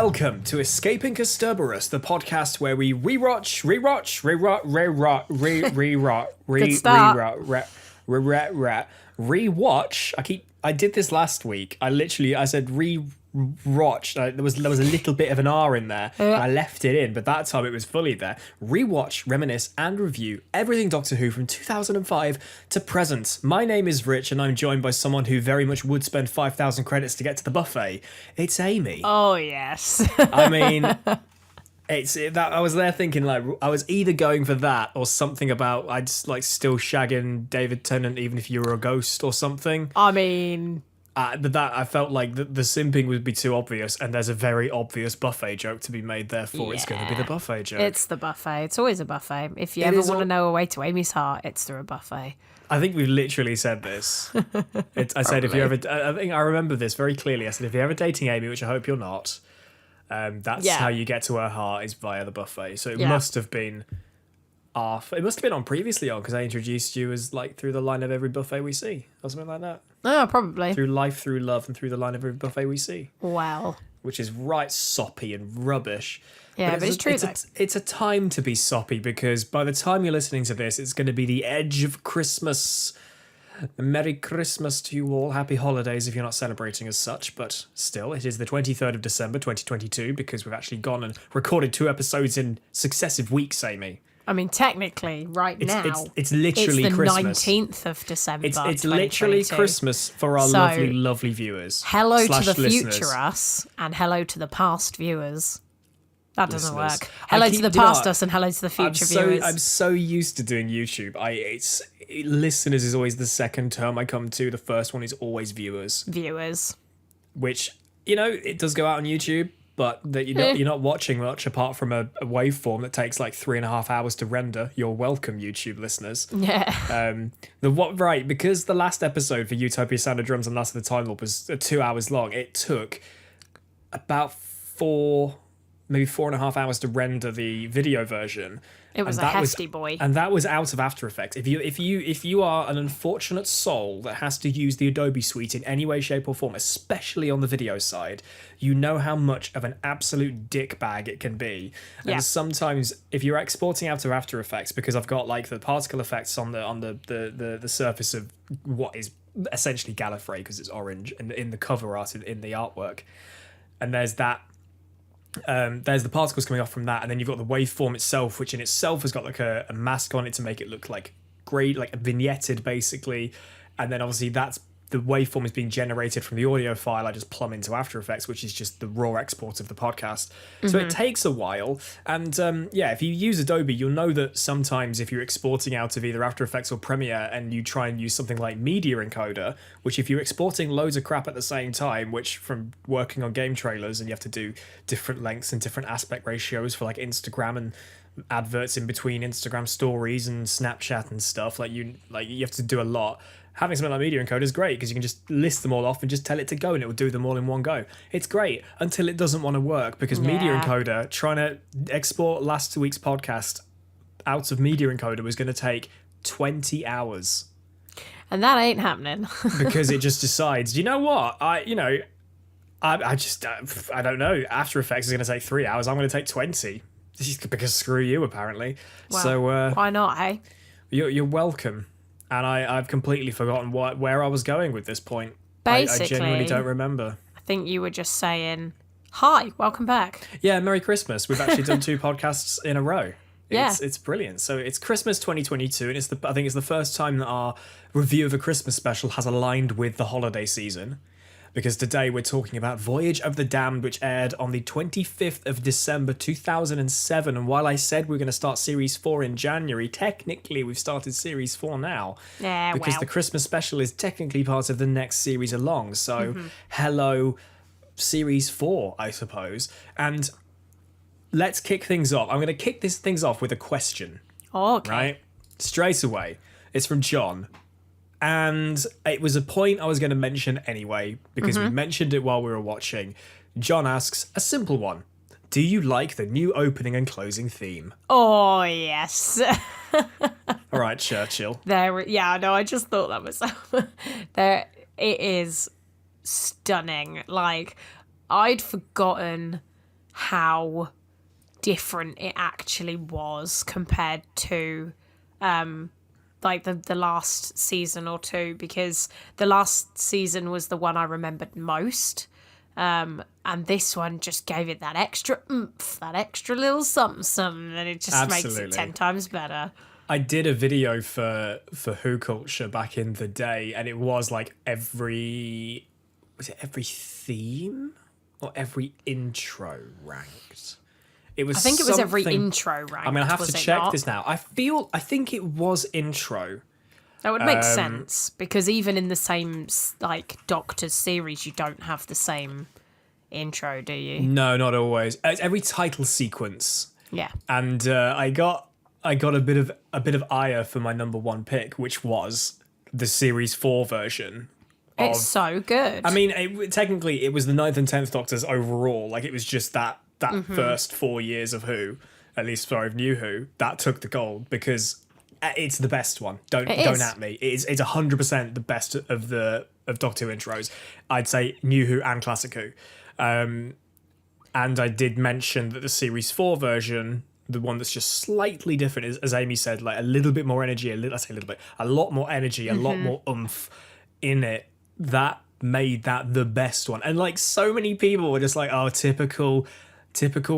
Welcome to Escaping Kasterborous, the podcast where we rewatch. I did this last week. I said rewatch. There was a little bit of an R in there, and I left it in, but that time it was fully there. Rewatch, reminisce, and review everything Doctor Who from 2005 to present. My name is Rich, and I'm joined by someone who very much would spend 5,000 credits to get to the buffet. It's Amy. Oh yes. I mean, I was there thinking like I was either going for that or something about I'd like still shagging David Tennant even if you were a ghost or something. I mean. But that I felt like the simping would be too obvious, and there's a very obvious buffet joke to be made. Therefore, It's going to be the buffet joke. It's the buffet. It's always a buffet. If you ever want to know a way to Amy's heart, it's through a buffet. I think we've literally said this. I said if you ever, I think I remember this very clearly. I said if you're ever dating Amy, which I hope you're not, that's how you get to her heart is via the buffet. So it must have been off. It must have been on previously on because I introduced you as like through the line of every buffet we see or something like that. Oh, probably. Through life, through love, and through the line of every buffet we see. Wow. Which is right soppy and rubbish. Yeah, but it's true. It's a time to be soppy because by the time you're listening to this, it's going to be the edge of Christmas. Merry Christmas to you all. Happy holidays if you're not celebrating as such. But still, it is the 23rd of December, 2022, because we've actually gone and recorded 2 episodes in successive weeks, Amy. I mean, technically, now, it's literally it's the Christmas. 19th of December. It's literally Christmas for our lovely viewers. Hello to the listeners. future us, and hello to the past viewers. That doesn't Listeners. work. Hello to the past us, and hello to the future viewers. I'm so used to doing YouTube. Listeners is always the second term I come to. The first one is always viewers. Viewers. Which, it does go out on YouTube. But that you're not watching much apart from a waveform that takes like 3.5 hours to render. You're welcome, YouTube listeners. Yeah. Because the last episode for Utopia Sound of Drums and Last of the Time Warp was 2 hours long. It took about 4.5 hours to render the video version. It was a hefty boy. And that was out of After Effects. If you are an unfortunate soul that has to use the Adobe Suite in any way, shape, or form, especially on the video side, you know how much of an absolute dick bag it can be. And sometimes if you're exporting out of After Effects, because I've got like the particle effects on the surface of what is essentially Gallifrey because it's orange and in the cover art in the artwork, and there's that. There's the particles coming off from that, and then you've got the waveform itself, which in itself has got like a mask on it to make it look like great, like vignetted basically, and then obviously that's the waveform is being generated from the audio file. I just plumb into After Effects, which is just the raw export of the podcast. So it takes a while, and if you use Adobe, you'll know that sometimes if you're exporting out of either After Effects or Premiere and you try and use something like Media Encoder, which if you're exporting loads of crap at the same time, which from working on game trailers and you have to do different lengths and different aspect ratios for like Instagram and adverts in between Instagram stories and Snapchat and stuff, you have to do a lot. Having something like Media Encoder is great because you can just list them all off and just tell it to go and it will do them all in one go. It's great until it doesn't want to work because Media Encoder, trying to export last week's podcast out of Media Encoder was going to take 20 hours. And that ain't happening. Because it just decides, you know what? I don't know. After Effects is going to take 3 hours. I'm going to take 20. Because screw you, apparently. Well, so why not, hey? You're welcome. And I've completely forgotten where I was going with this point. Basically, I genuinely don't remember. I think you were just saying, hi, welcome back. Yeah, Merry Christmas. We've actually done 2 podcasts in a row. Yeah. It's brilliant. So it's Christmas 2022, and I think it's the first time that our review of a Christmas special has aligned with the holiday season. Because today we're talking about Voyage of the Damned, which aired on the 25th of December 2007. And while I said we're going to start Series 4 in January, technically we've started Series 4 now. Yeah, because the Christmas special is technically part of the next series along. So, hello, Series 4, I suppose. And let's kick things off. I'm going to kick things off with a question. Okay. Right? Straight away. It's from John. And it was a point I was going to mention anyway, because we mentioned it while we were watching. John asks, a simple one. Do you like the new opening and closing theme? Oh, yes. All right, Churchill. I just thought that was... It is stunning. Like, I'd forgotten how different it actually was compared to like the last season or two, because the last season was the one I remembered most. And this one just gave it that extra oomph, that extra little something, and it just makes it 10 times better. I did a video for Who Culture back in the day, and it was like every theme or every intro ranked. I think it was every intro ranked. I'm gonna have to check this now. I think it was intro. That would make sense, because even in the same like Doctor's series, you don't have the same intro, do you? No, not always. It's every title sequence. Yeah. And I got a bit of ire for my number one pick, which was the series 4 version. It's so good. I mean, technically, it was the 9th and 10th Doctors overall. Like, it was just that first 4 years of Who, at least of New Who, that took the gold, because it's the best one. Don't at me. It's 100% the best of Doctor Who intros. I'd say New Who and Classic Who. And I did mention that the series 4 version, the one that's just slightly different, is, as Amy said, like a little bit more energy. A lot more energy, a lot more oomph in it. That made that the best one. And like, so many people were just like, oh, typical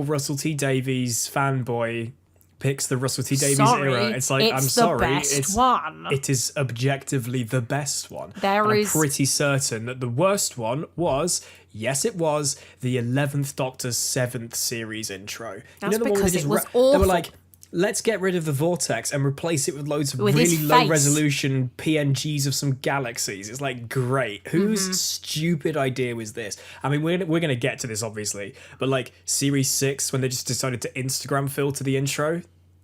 Russell T Davies fanboy picks the Russell T Davies era. It's like, I'm sorry, it is objectively the best one. I'm pretty certain that the worst one was, yes, it was the 11th Doctor's 7th series intro. That's because it was awful. They were like, let's get rid of the vortex and replace it with loads of really low resolution PNGs of some galaxies. It's like, great. Whose stupid idea was this? I mean, we're going to get to this, obviously, but like series 6, when they just decided to Instagram filter the intro.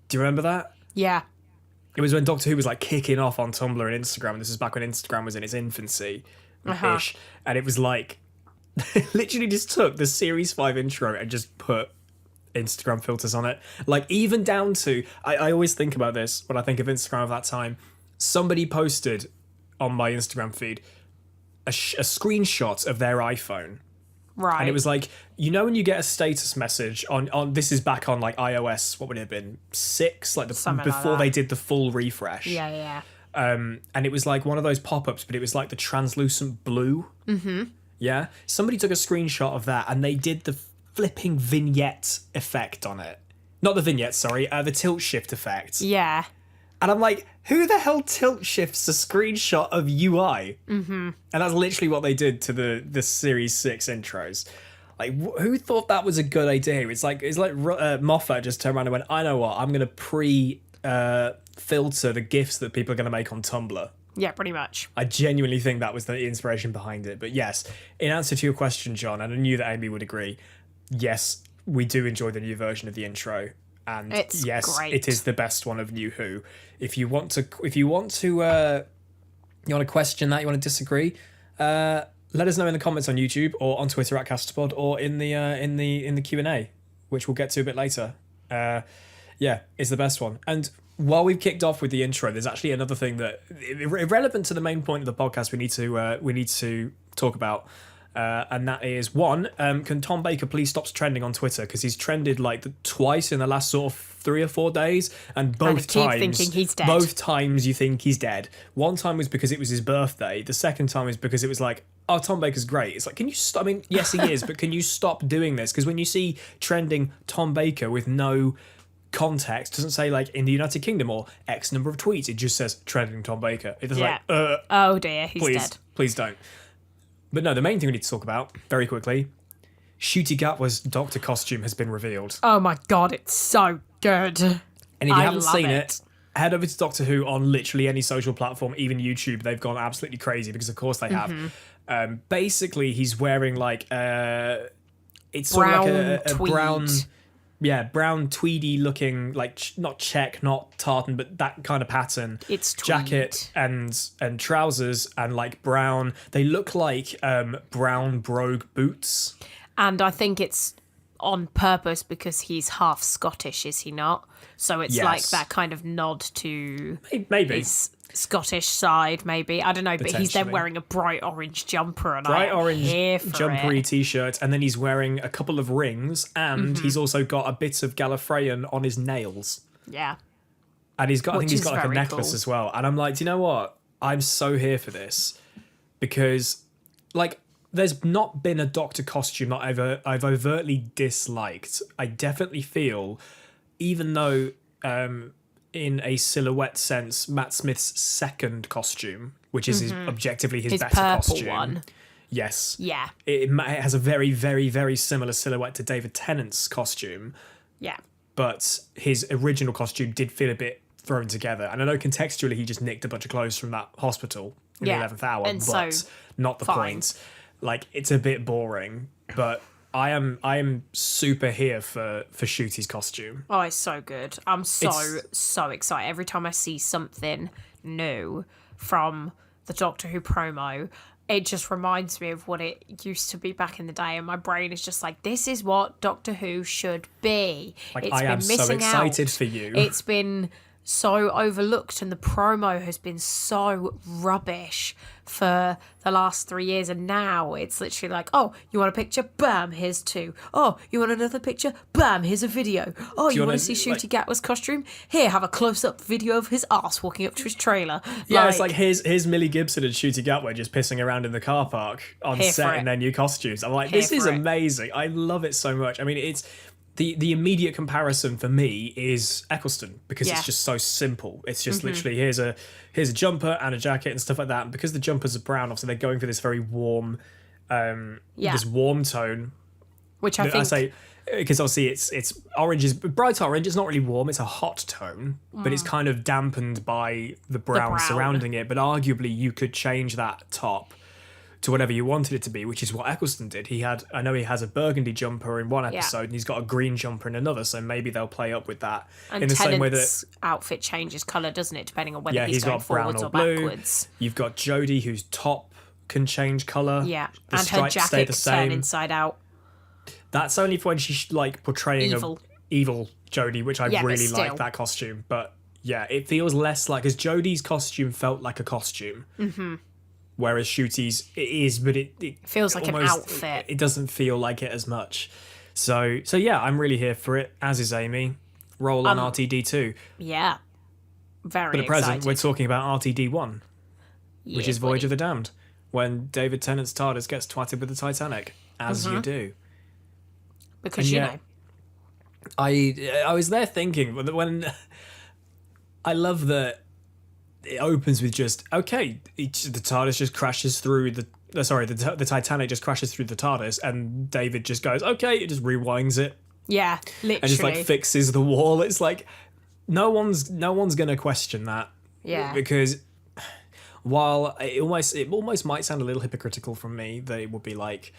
Do you remember that? Yeah. It was when Doctor Who was like kicking off on Tumblr and Instagram. This was back when Instagram was in its infancy ish. And it was like, literally just took the series 5 intro and just put Instagram filters on it. Like, even down to, I always think about this when I think of Instagram of that time. Somebody posted on my Instagram feed a screenshot of their iPhone. Right. And it was like, you know, when you get a status message on this is back on like iOS, what would it have been, 6, like before they did the full refresh. Yeah. And it was like one of those pop-ups, but it was like the translucent blue. Yeah. Somebody took a screenshot of that and they did the flipping vignette effect on it. Not the vignette, sorry, the tilt shift effect. Yeah. And I'm like, who the hell tilt shifts a screenshot of UI? And that's literally what they did to the Series 6 intros. Like, who thought that was a good idea? It's like Moffat just turned around and went, I know what, I'm going to filter the GIFs that people are going to make on Tumblr. Yeah, pretty much. I genuinely think that was the inspiration behind it. But yes, in answer to your question, John, and I knew that Amy would agree, yes, we do enjoy the new version of the intro. And it's yes, great. It is the best one of New Who. If you want to question that, you want to disagree, let us know in the comments on YouTube or on Twitter at Casterpod or in the Q&A, which we'll get to a bit later. Yeah, it's the best one. And while we've kicked off with the intro, there's actually another thing that, irrelevant to the main point of the podcast, we need to talk about. And that is, one, can Tom Baker please stop trending on Twitter, because he's trended like twice in the last sort of 3 or 4 days, and both times thinking he's dead. Both times you think he's dead. One time was because it was his birthday. The second time is because it was like, oh, Tom Baker's great. It's like, can you stop? I mean, yes, he is, but can you stop doing this? Because when you see trending Tom Baker with no context, doesn't say like in the United Kingdom or X number of tweets, it just says trending Tom Baker. It's like, oh dear, he's dead. Please don't. But no, the main thing we need to talk about, very quickly, Shooty Gatwa's Doctor costume has been revealed. Oh my god, it's so good. And if you haven't seen it, head over to Doctor Who on literally any social platform, even YouTube. They've gone absolutely crazy, because of course they have. Basically, he's wearing like it's sort of like a brown... Yeah, brown tweedy looking, like not check, not tartan, but that kind of pattern. It's tweed. Jacket and trousers and like brown. They look like brown brogue boots. And I think it's on purpose because he's half Scottish, is he not? So it's like that kind of nod to maybe his Scottish side, maybe. I don't know, but he's then wearing a bright orange jumper and bright orange jumpery t-shirt, and then he's wearing a couple of rings, and he's also got a bit of Gallifreyan on his nails. Yeah. And I think he's got like a necklace cool as well. And I'm like, do you know what? I'm so here for this. Because, like, there's not been a Doctor costume that I've overtly disliked. I definitely feel, even though in a silhouette sense, Matt Smith's second costume, which is objectively his better purple costume. one. Yes. Yeah. It has a very, very, very similar silhouette to David Tennant's costume. Yeah. But his original costume did feel a bit thrown together. And I know contextually he just nicked a bunch of clothes from that hospital in the 11th hour, and but so, not the point. Like, it's a bit boring, but I am super here for Shooty's costume. Oh, it's so good. I'm so excited. Every time I see something new from the Doctor Who promo, it just reminds me of what it used to be back in the day, and my brain is just like, this is what Doctor Who should be. Like, It's I been am so missing excited out. for you. It's been so overlooked, and the promo has been so rubbish for the last 3 years, and now it's literally like, oh, you want a picture? Bam, here's two. Oh, you want another picture? Bam, here's a video. Oh, you want to see Shooty Gatwa's costume? Here, have a close-up video of his arse walking up to his trailer. Yeah, it's like, here's Millie Gibson and Shooty Gatwa just pissing around in the car park on set in their new costumes. I'm like, this is amazing. I love it so much. I mean, it's the immediate comparison for me is Eccleston, because it's just so simple. It's just literally here's a jumper and a jacket and stuff like that. And because the jumpers are brown, obviously they're going for this very warm, this warm tone. Which I say, because obviously it's orange, is bright orange. It's not really warm. It's a hot tone, but it's kind of dampened by the brown surrounding it. But arguably, you could change that top to whatever you wanted it to be, which is what Eccleston did. I know he has a burgundy jumper in one episode, and he's got a green jumper in another, so maybe they'll play up with that. And in the same way that outfit changes colour, doesn't it, depending on whether he's going got brown forwards or or blue. backwards. You've got Jodie, whose top can change colour. Yeah, the and her stripes jacket stay the same. turn inside out. That's only when she's like portraying evil Jodie, which I really like that costume. But yeah, it feels less like, because Jodie's costume felt like a costume. Mm-hmm. Whereas Shooty's, it is, but it feels like almost, an outfit. It doesn't feel like it as much. So yeah, I'm really here for it, as is Amy. Roll on RTD2. Yeah. Very But at present, excited. we're talking about RTD1, which is Voyage of the Damned, when David Tennant's TARDIS gets twatted with the Titanic, as you do. Because, and I was there thinking, when I love that it opens with just, okay, the TARDIS just crashes through the Titanic just crashes through the TARDIS, and David just goes, okay, it just rewinds it. Yeah, literally. And just like fixes the wall. It's like, no one's gonna question that. Yeah. Because while it almost might sound a little hypocritical from me, that it would be like,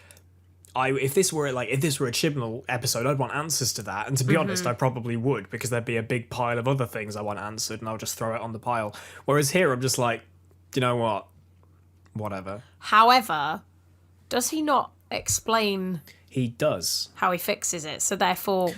if this were a Chibnall episode, I'd want answers to that. And to be honest, I probably would, because there'd be a big pile of other things I want answered, and I'll just throw it on the pile. Whereas here, I'm just like, you know what? Whatever. However, does he not explain? He does. How he fixes it. So therefore,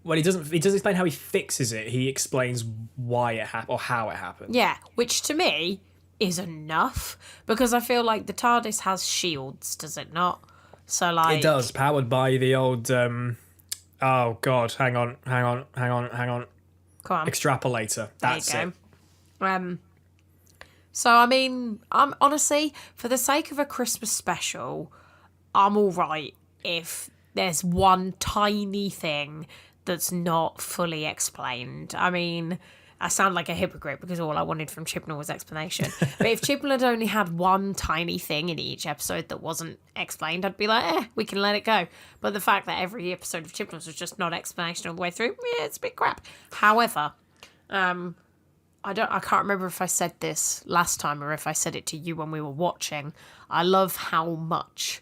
Well, he doesn't explain how he fixes it. He explains why it happened, or how it happened. Yeah, which to me is enough, because I feel like the TARDIS has shields, does it not? So like, it does, powered by the old oh god, hang on. Come on. Extrapolator. That's it. So I mean, I'm honestly, for the sake of a Christmas special, I'm all right if there's one tiny thing that's not fully explained. I mean, I sound like a hypocrite because all I wanted from Chibnall was explanation. But if Chibnall had only had one tiny thing in each episode that wasn't explained, I'd be like, we can let it go. But the fact that every episode of Chibnall's was just not explanation all the way through, it's a bit crap. However, I can't remember if I said this last time or if I said it to you when we were watching. I love how much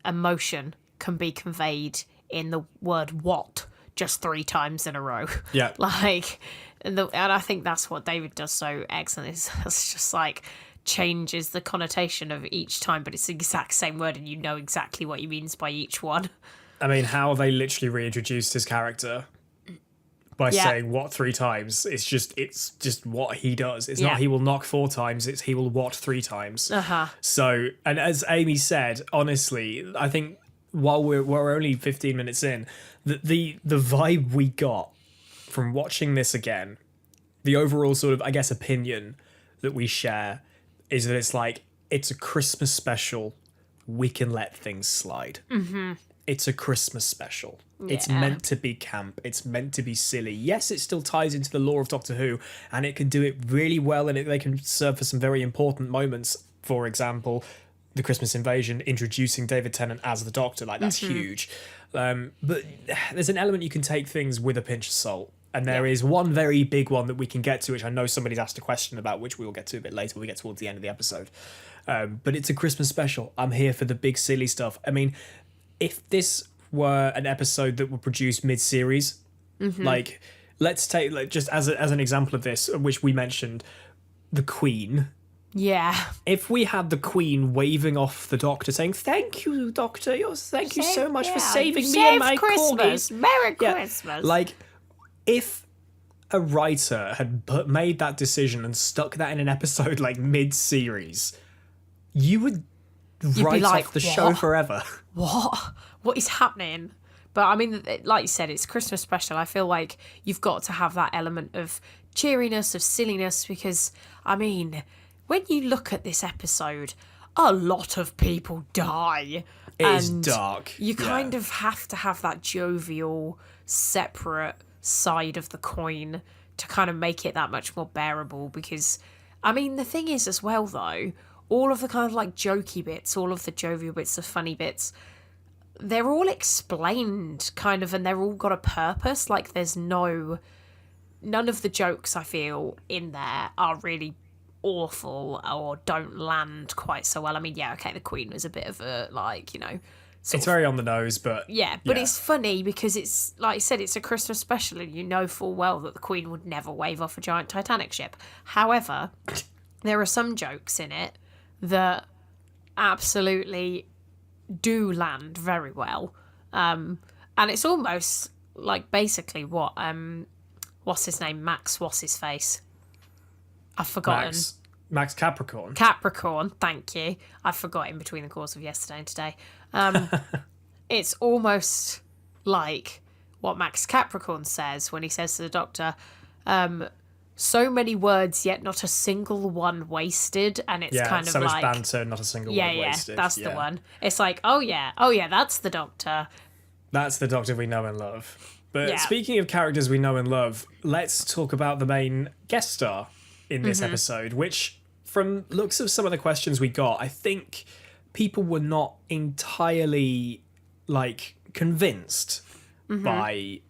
emotion can be conveyed in the word "what" just 3 times in a row. Yeah. And I think that's what David does so excellent. It's just like changes the connotation of each time, but it's the exact same word, and you know exactly what he means by each one. I mean, how they literally reintroduced his character by saying what 3 times. It's just what he does. It's not he will knock 4 times, it's he will what 3 times. So, and as Amy said, honestly, I think while we're only 15 minutes in, the vibe we got from watching this again, the overall sort of, I guess, opinion that we share is that it's like, it's a Christmas special. We can let things slide. It's a Christmas special. Yeah. It's meant to be camp. It's meant to be silly. Yes, it still ties into the lore of Doctor Who, and it can do it really well, and they can serve for some very important moments. For example, the Christmas invasion, introducing David Tennant as the Doctor, like that's huge. But there's an element you can take things with a pinch of salt. And there is one very big one that we can get to, which I know somebody's asked a question about, which we will get to a bit later when we get towards the end of the episode. But it's a Christmas special. I'm here for the big silly stuff. I mean, if this were an episode that were produced mid-series, like, let's take, just as an example of this, which we mentioned, the Queen. Yeah. If we had the Queen waving off the Doctor saying, "Thank you, Doctor, thank you so much for saving me and my Christmas. corgis. Merry Christmas." Like, if a writer had made that decision and stuck that in an episode like mid-series, you would write like, off the show forever. What is happening? But I mean, like you said, it's Christmas special. I feel like you've got to have that element of cheeriness, of silliness, because, I mean, when you look at this episode, a lot of people die. It is dark. You kind of have to have that jovial, separate side of the coin to kind of make it that much more bearable, because, I mean, the thing is as well, though, all of the kind of like jokey bits, all of the jovial bits, the funny bits, they're all explained kind of, and they're all got a purpose. Like, there's none of the jokes I feel in there are really awful or don't land quite so well. I mean, yeah, okay, the Queen was a bit of a, like, you know, it's very on the nose, but but it's funny because it's, like I said, it's a Christmas special, and you know full well that the Queen would never wave off a giant Titanic ship. However, there are some jokes in it that absolutely do land very well, and it's almost like basically what's his name, Max, what's his face, I've forgotten. Max Capricorn. Capricorn, thank you. I've forgotten between the course of yesterday and today. It's almost like what Max Capricorn says when he says to the Doctor, so many words, yet not a single one wasted. And it's kind of so like... much banter, not a single word wasted. That's the one. It's like, oh yeah, that's the Doctor. That's the Doctor we know and love. But speaking of characters we know and love, let's talk about the main guest star in this episode, which, from looks of some of the questions we got, I think people were not entirely, like, convinced by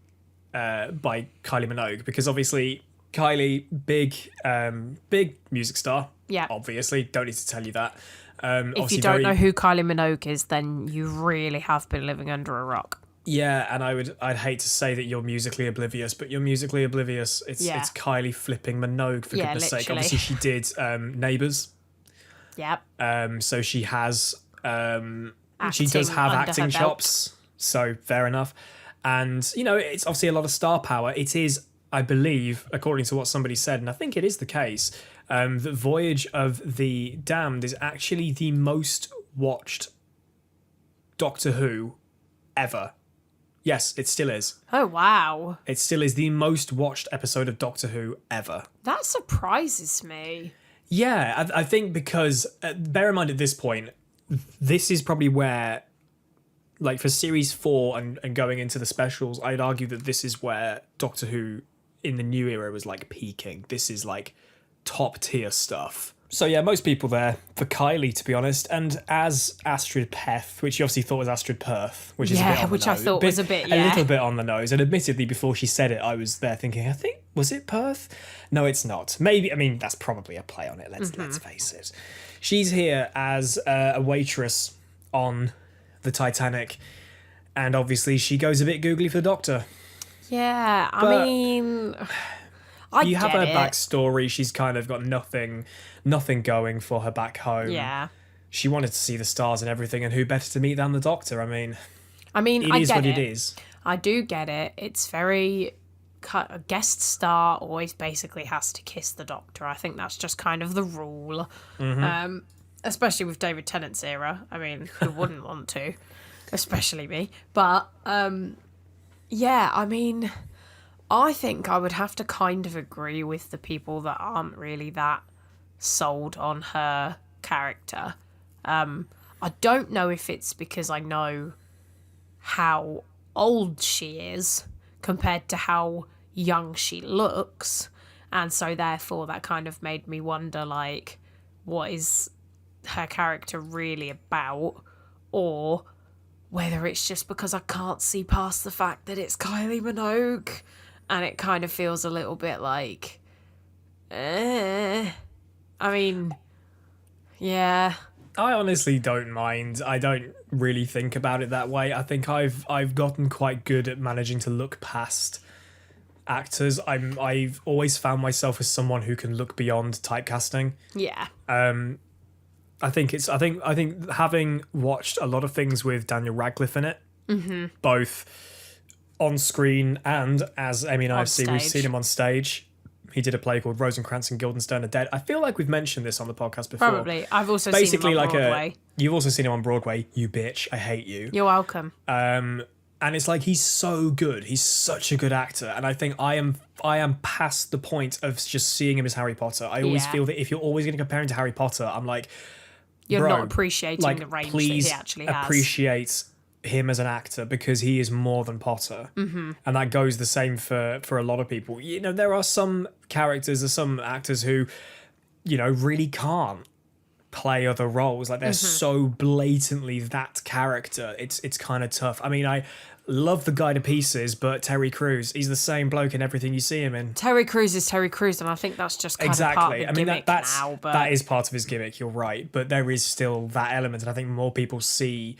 Kylie Minogue, because obviously Kylie, big music star. Yeah. Obviously, don't need to tell you that. If you don't know who Kylie Minogue is, then you really have been living under a rock. Yeah, and I'd hate to say that you're musically oblivious, but you're musically oblivious. It's Kylie flipping Minogue, for goodness sake. Obviously, she did Neighbours. Yep. So she has she does have acting chops, so fair enough. And, you know, it's obviously a lot of star power. It is, I believe, according to what somebody said, and I think it is the case, that Voyage of the Damned is actually the most watched Doctor Who ever. Yes, it still is. Oh, wow. It still is the most watched episode of Doctor Who ever. That surprises me. Yeah, I think because, bear in mind at this point, this is probably where, like, for Series 4 and going into the specials, I'd argue that this is where Doctor Who in the new era was, like, peaking. This is, like, top tier stuff. So yeah, most people there for Kylie, to be honest, and as Astrid Peth, which you obviously thought was Astrid Peth, which is a bit on the nose. I thought was a little bit on the nose. And admittedly, before she said it, I was there thinking, was it Peth? No, it's not. Maybe, I mean, that's probably a play on it. Let's face it. She's here as a waitress on the Titanic, and obviously she goes a bit googly for the Doctor. Yeah, I mean, you have her backstory. She's kind of got nothing going for her back home. Yeah. She wanted to see the stars and everything, and who better to meet than the Doctor? I mean, I mean, it I is get what it. it is. I do get it. It's very... A guest star always basically has to kiss the Doctor. I think that's just kind of the rule. Especially with David Tennant's era. I mean, who wouldn't want to? Especially me. But, yeah, I mean... I think I would have to kind of agree with the people that aren't really that sold on her character. I don't know if it's because I know how old she is compared to how young she looks, and so therefore that kind of made me wonder, like, what is her character really about, or whether it's just because I can't see past the fact that it's Kylie Minogue. And it kind of feels a little bit like, I mean, yeah. I honestly don't mind. I don't really think about it that way. I think I've gotten quite good at managing to look past actors. I've always found myself as someone who can look beyond typecasting. Yeah. I think having watched a lot of things with Daniel Radcliffe in it, both on screen and, as Amy and I have seen, we've seen him on stage. He did a play called Rosencrantz and Guildenstern are Dead. I feel like we've mentioned this on the podcast before. Probably. I've also seen him on Broadway. You've also seen him on Broadway. You bitch. I hate you. You're welcome. And it's like, he's so good. He's such a good actor. And I think I am past the point of just seeing him as Harry Potter. I always feel that if you're always going to compare him to Harry Potter, I'm like, you're not appreciating the range that he actually has. Appreciate him as an actor, because he is more than Potter. And that goes the same for a lot of people. You know, there are some characters or some actors who, you know, really can't play other roles. Like, they're so blatantly that character. It's kind of tough. I mean, I love the guy to pieces, but Terry Crews, he's the same bloke in everything you see him in. Terry Crews is Terry Crews, and I think that's just kind of part of the gimmick now. But that is part of his gimmick, you're right. But there is still that element, and I think more people see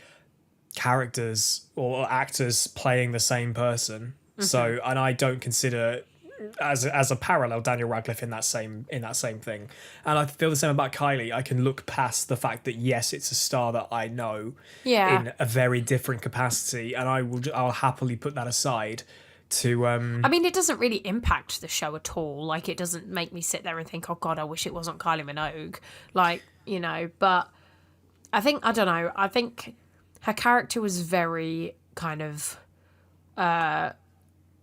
characters or actors playing the same person. So, and I don't consider as a parallel Daniel Radcliffe in that same thing. And I feel the same about Kylie. I can look past the fact that, yes, it's a star that I know in a very different capacity, and I'll happily put that aside to I mean, it doesn't really impact the show at all. Like, it doesn't make me sit there and think, oh god, I wish it wasn't Kylie Minogue. Like, you know, but I think her character was very kind of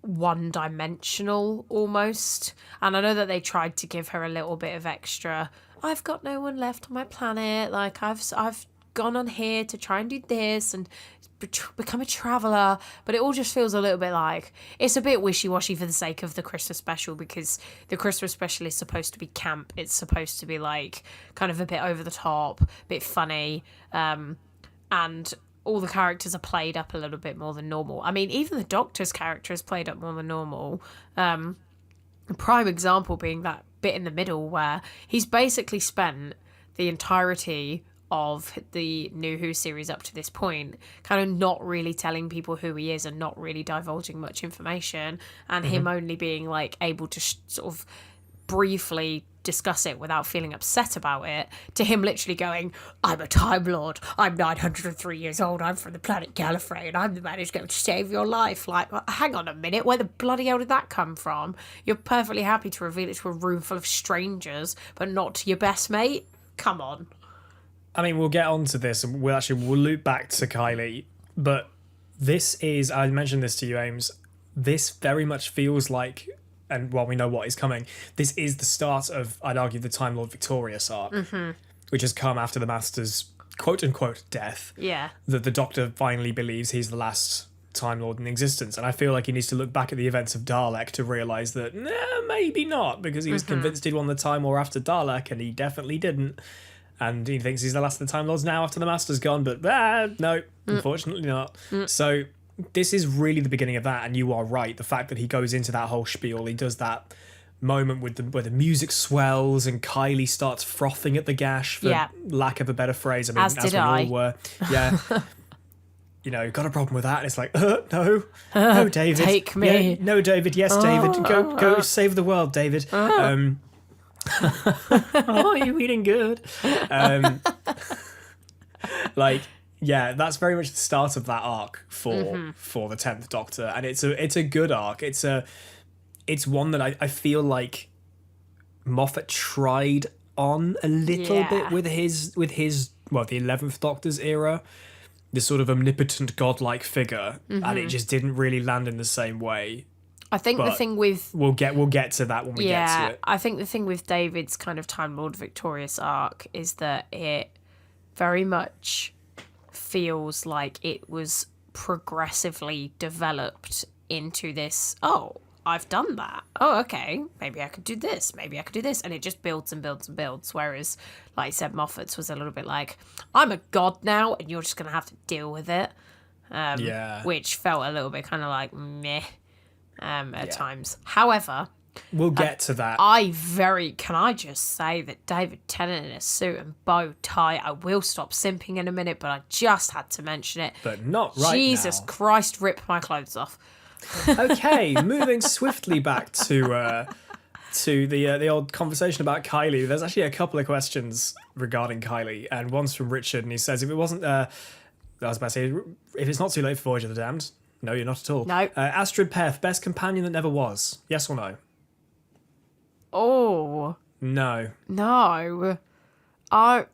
one-dimensional almost, and I know that they tried to give her a little bit of extra, I've got no one left on my planet, like I've gone on here to try and do this and become a traveller, but it all just feels a little bit like it's a bit wishy-washy for the sake of the Christmas special, because the Christmas special is supposed to be camp, it's supposed to be like kind of a bit over the top, a bit funny, and all the characters are played up a little bit more than normal. I mean, even the Doctor's character is played up more than normal. A prime example being that bit in the middle where he's basically spent the entirety of the New Who series up to this point kind of not really telling people who he is and not really divulging much information, and him only being like able to sort of briefly discuss it without feeling upset about it, to him literally going, I'm a Time Lord, I'm 903 years old, I'm from the planet Gallifrey, and I'm the man who's going to save your life. Like, hang on a minute, where the bloody hell did that come from? You're perfectly happy to reveal it to a room full of strangers, but not to your best mate? Come on. I mean, we'll get on to this, and we'll loop back to Kylie, but this is, I mentioned this to you, Ames, this very much feels like, and while we know what is coming, this is the start of, I'd argue, the Time Lord Victorious arc, which has come after the Master's quote-unquote death. Yeah. That the Doctor finally believes he's the last Time Lord in existence. And I feel like he needs to look back at the events of Dalek to realise that, maybe not, because he was convinced he'd won the Time War after Dalek, and he definitely didn't. And he thinks he's the last of the Time Lords now after the Master's gone, but no, unfortunately not. So this is really the beginning of that, and you are right. The fact that he goes into that whole spiel, he does that moment where the music swells and Kylie starts frothing at the gash, for lack of a better phrase. I mean, as we all were. Yeah. You know, got a problem with that. And it's like, no, David. Take me. Yeah, no, David. Yes, David. Go save the world, David. Oh, you're eating good. Like, Yeah, that's very much the start of that arc for the 10th Doctor, and it's a good arc. It's one that I feel like Moffat tried on a little bit with his the 11th Doctor's era, this sort of omnipotent godlike figure, and it just didn't really land in the same way. I think the thing with we'll get to that when we get to it. I think the thing with David's kind of Time Lord Victorious arc is that it very much feels like it was progressively developed into this, oh, I've done that. Oh, okay. Maybe I could do this. Maybe I could do this. And it just builds and builds and builds. Whereas, like I said, Moffat's was a little bit like, I'm a god now and you're just going to have to deal with it. Which felt a little bit kind of like meh at times. However, we'll get to that. Can I just say that David Tennant in a suit and bow tie, I will stop simping in a minute, but I just had to mention it. But not right Jesus now. Christ, rip my clothes off. Okay, moving swiftly back to the old conversation about Kylie. There's actually a couple of questions regarding Kylie, and one's from Richard, and he says, if it's not too late for Voyage of the Damned, no, you're not at all. No. Astrid Peth, best companion that never was, yes or no? Oh. No. I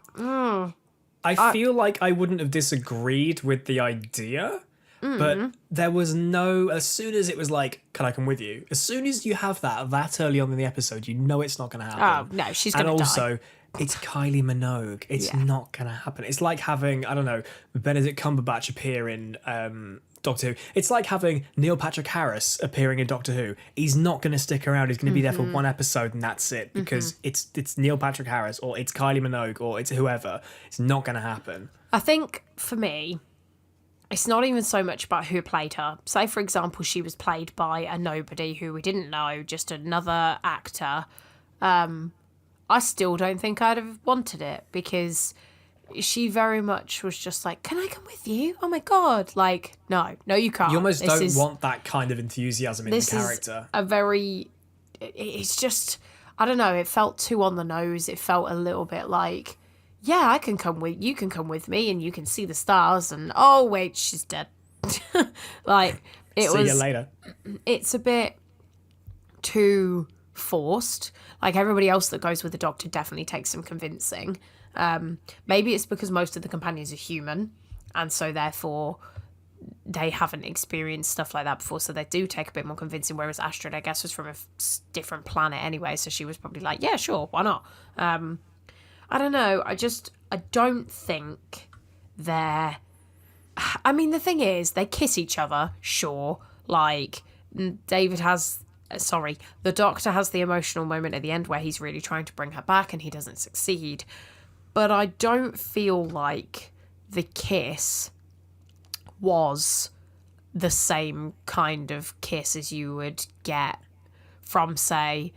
feel like I wouldn't have disagreed with the idea, but there was no... As soon as it was like, can I come with you? As soon as you have that early on in the episode, you know it's not going to happen. Oh, no, she's going to die. And also, it's Kylie Minogue. It's not going to happen. It's like having, I don't know, Benedict Cumberbatch appear in... Doctor Who. It's like having Neil Patrick Harris appearing in Doctor Who. He's not going to stick around. He's going to be there for one episode and that's it, because it's Neil Patrick Harris or it's Kylie Minogue or it's whoever. It's not going to happen. I think for me, it's not even so much about who played her. Say, for example, she was played by a nobody who we didn't know, just another actor. I still don't think I'd have wanted it, because she very much was just like, can I come with you? Oh my God. Like, no, you can't. You almost want that kind of enthusiasm in the character. It's just, I don't know, it felt too on the nose. It felt a little bit like, yeah, you can come with me and you can see the stars, and oh wait, she's dead. Like, see you later. It's a bit too forced. Like, everybody else that goes with the Doctor definitely takes some convincing. Maybe it's because most of the companions are human, and so therefore they haven't experienced stuff like that before, so they do take a bit more convincing, whereas Astrid, I guess, was from a different planet anyway, so she was probably like, yeah, sure, why not? I don't know, I don't think they're... I mean, the thing is, they kiss each other, sure, like, the Doctor has the emotional moment at the end where he's really trying to bring her back and he doesn't succeed. But I don't feel like the kiss was the same kind of kiss as you would get from, say,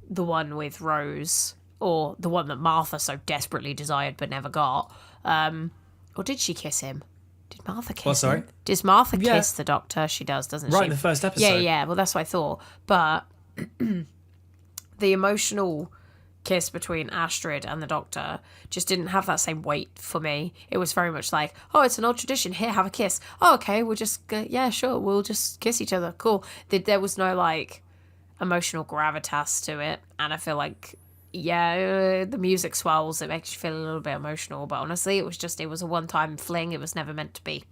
the one with Rose, or the one that Martha so desperately desired but never got. Or did she kiss him? Did Martha kiss him? Does Martha kiss the Doctor? She does, doesn't she? Right in the first episode. Yeah. Well, that's what I thought. But the emotional kiss between Astrid and the Doctor just didn't have that same weight for me. It was very much like, oh, it's an old tradition. Here, have a kiss. Oh, okay, we'll just, yeah, sure, we'll just kiss each other. Cool. There was no, like, emotional gravitas to it. And I feel like, yeah, the music swells. It makes you feel a little bit emotional. But honestly, it was a one-time fling. It was never meant to be.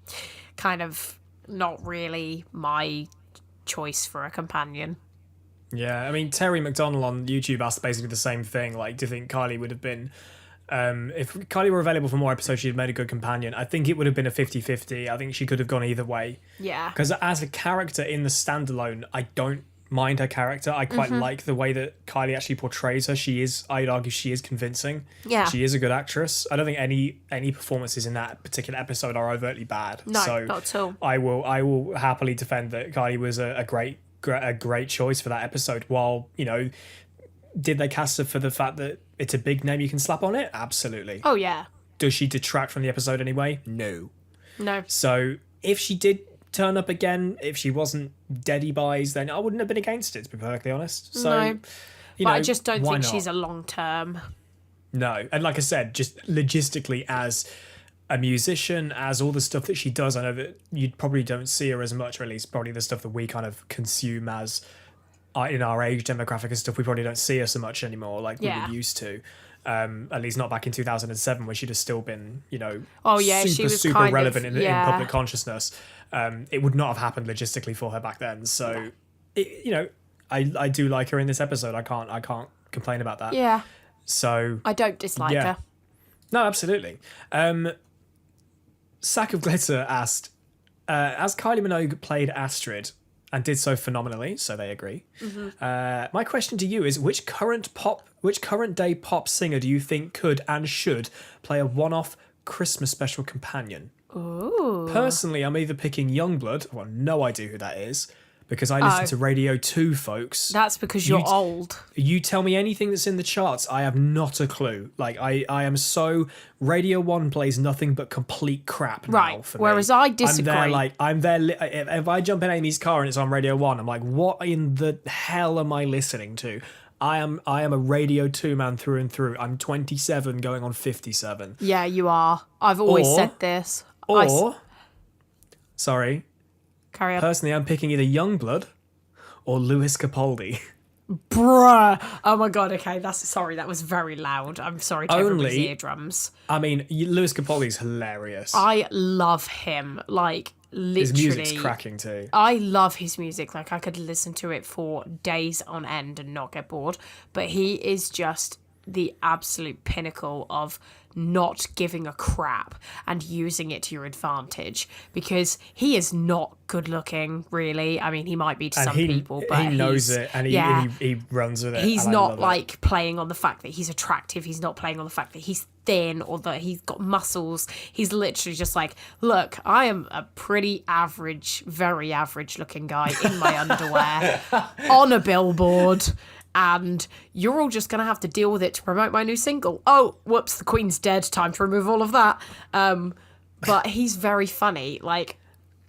Kind of not really my choice for a companion. Yeah, I mean, Terry McDonald on YouTube asked basically the same thing. Like, do you think Kylie would have been... if Kylie were available for more episodes, she'd have made a good companion. I think it would have been a 50-50. I think she could have gone either way. Yeah. Because as a character in the standalone, I don't mind her character. I quite like the way that Kylie actually portrays her. I'd argue she is convincing. Yeah. She is a good actress. I don't think any performances in that particular episode are overtly bad. No, so not at all. I will happily defend that Kylie was a great choice for that episode. While, you know, did they cast her for the fact that it's a big name you can slap on it? Absolutely. Oh yeah. Does she detract from the episode anyway? No. So if she did turn up again, if she wasn't deady buys, then I wouldn't have been against it, to be perfectly honest. So, no. But I just don't think she's a long term. No. And like I said, just logistically, as a musician, as all the stuff that she does. I know that you probably don't see her as much, or at least probably the stuff that we kind of consume as in our age demographic and stuff. We probably don't see her so much anymore, like we were used to. At least not back in 2007, when she'd have still been, she was super kind relevant of, in public consciousness. It would not have happened logistically for her back then. So, I do like her in this episode. I can't complain about that. Yeah. So I don't dislike her. No, absolutely. Sack of Glitter asked, as Kylie Minogue played Astrid and did so phenomenally, so they agree. Mm-hmm. My question to you is, which current day pop singer do you think could and should play a one-off Christmas special companion? Ooh. Personally, I'm either picking Youngblood, I've got no idea who that is, because I listen to Radio 2, folks. That's because you're old. You tell me anything that's in the charts, I have not a clue. Like, I am so... Radio 1 plays nothing but complete crap now for me. Whereas I disagree. I'm there... If I jump in Amy's car and it's on Radio 1, I'm like, what in the hell am I listening to? I am a Radio 2 man through and through. I'm 27 going on 57. Yeah, you are. I've always said this. Sorry... Carry on. Personally, I'm picking either Youngblood or Lewis Capaldi. Bruh. Oh my god, okay. That was very loud. I'm sorry to everybody's eardrums. I mean, Lewis Capaldi's hilarious. I love him. Like, literally. His music's cracking too. I love his music. Like, I could listen to it for days on end and not get bored. But he is just the absolute pinnacle of not giving a crap and using it to your advantage, because he is not good looking, really. I mean, he might be to some people, but he knows it, and he runs with it. He's not like playing on the fact that he's attractive. He's not playing on the fact that he's thin or that he's got muscles. He's literally just like, look, I am a pretty average, very average looking guy in my underwear on a billboard, and you're all just going to have to deal with it to promote my new single. Oh, whoops, the Queen's dead. Time to remove all of that. But he's very funny. Like,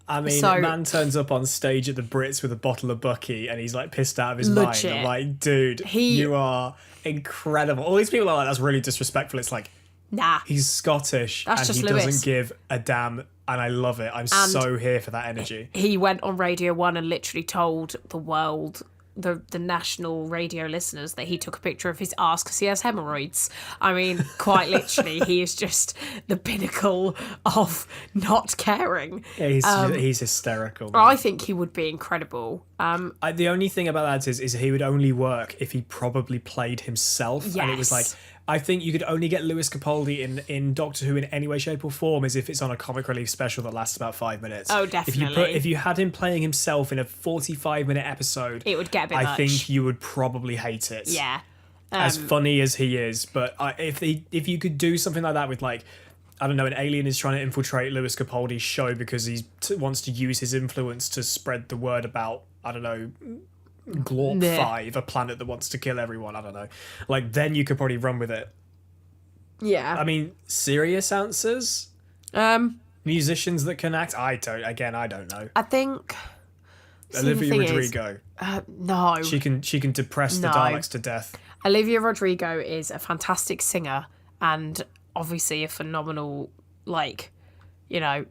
I mean, man turns up on stage at the Brits with a bottle of Bucky and he's like pissed out of his mind. I'm like, dude, you are incredible. All these people are like, that's really disrespectful. It's like, nah. He's Scottish and he doesn't give a damn, and I love it. I'm so here for that energy. He went on Radio 1 and literally told the world, the national radio listeners, that he took a picture of his arse because he has hemorrhoids. I mean, quite literally, he is just the pinnacle of not caring. Yeah, he's hysterical. Man. I think he would be incredible. The only thing about that is he would only work if he probably played himself. Yes. And it was like, I think you could only get Lewis Capaldi in Doctor Who in any way, shape or form as if it's on a comic relief special that lasts about 5 minutes. Oh, definitely. If you had him playing himself in a 45-minute episode, it would get a bit much. I think you would probably hate it. Yeah. As funny as he is. But if you could do something like that with, like, I don't know, an alien is trying to infiltrate Lewis Capaldi's show because he wants to use his influence to spread the word about, I don't know, Glorp 5, a planet that wants to kill everyone, I don't know. Like, then you could probably run with it. Yeah. I mean, serious answers? Musicians that can act? I don't know. I think... Olivia Rodrigo. No. She can depress the Daleks to death. Olivia Rodrigo is a fantastic singer and obviously a phenomenal,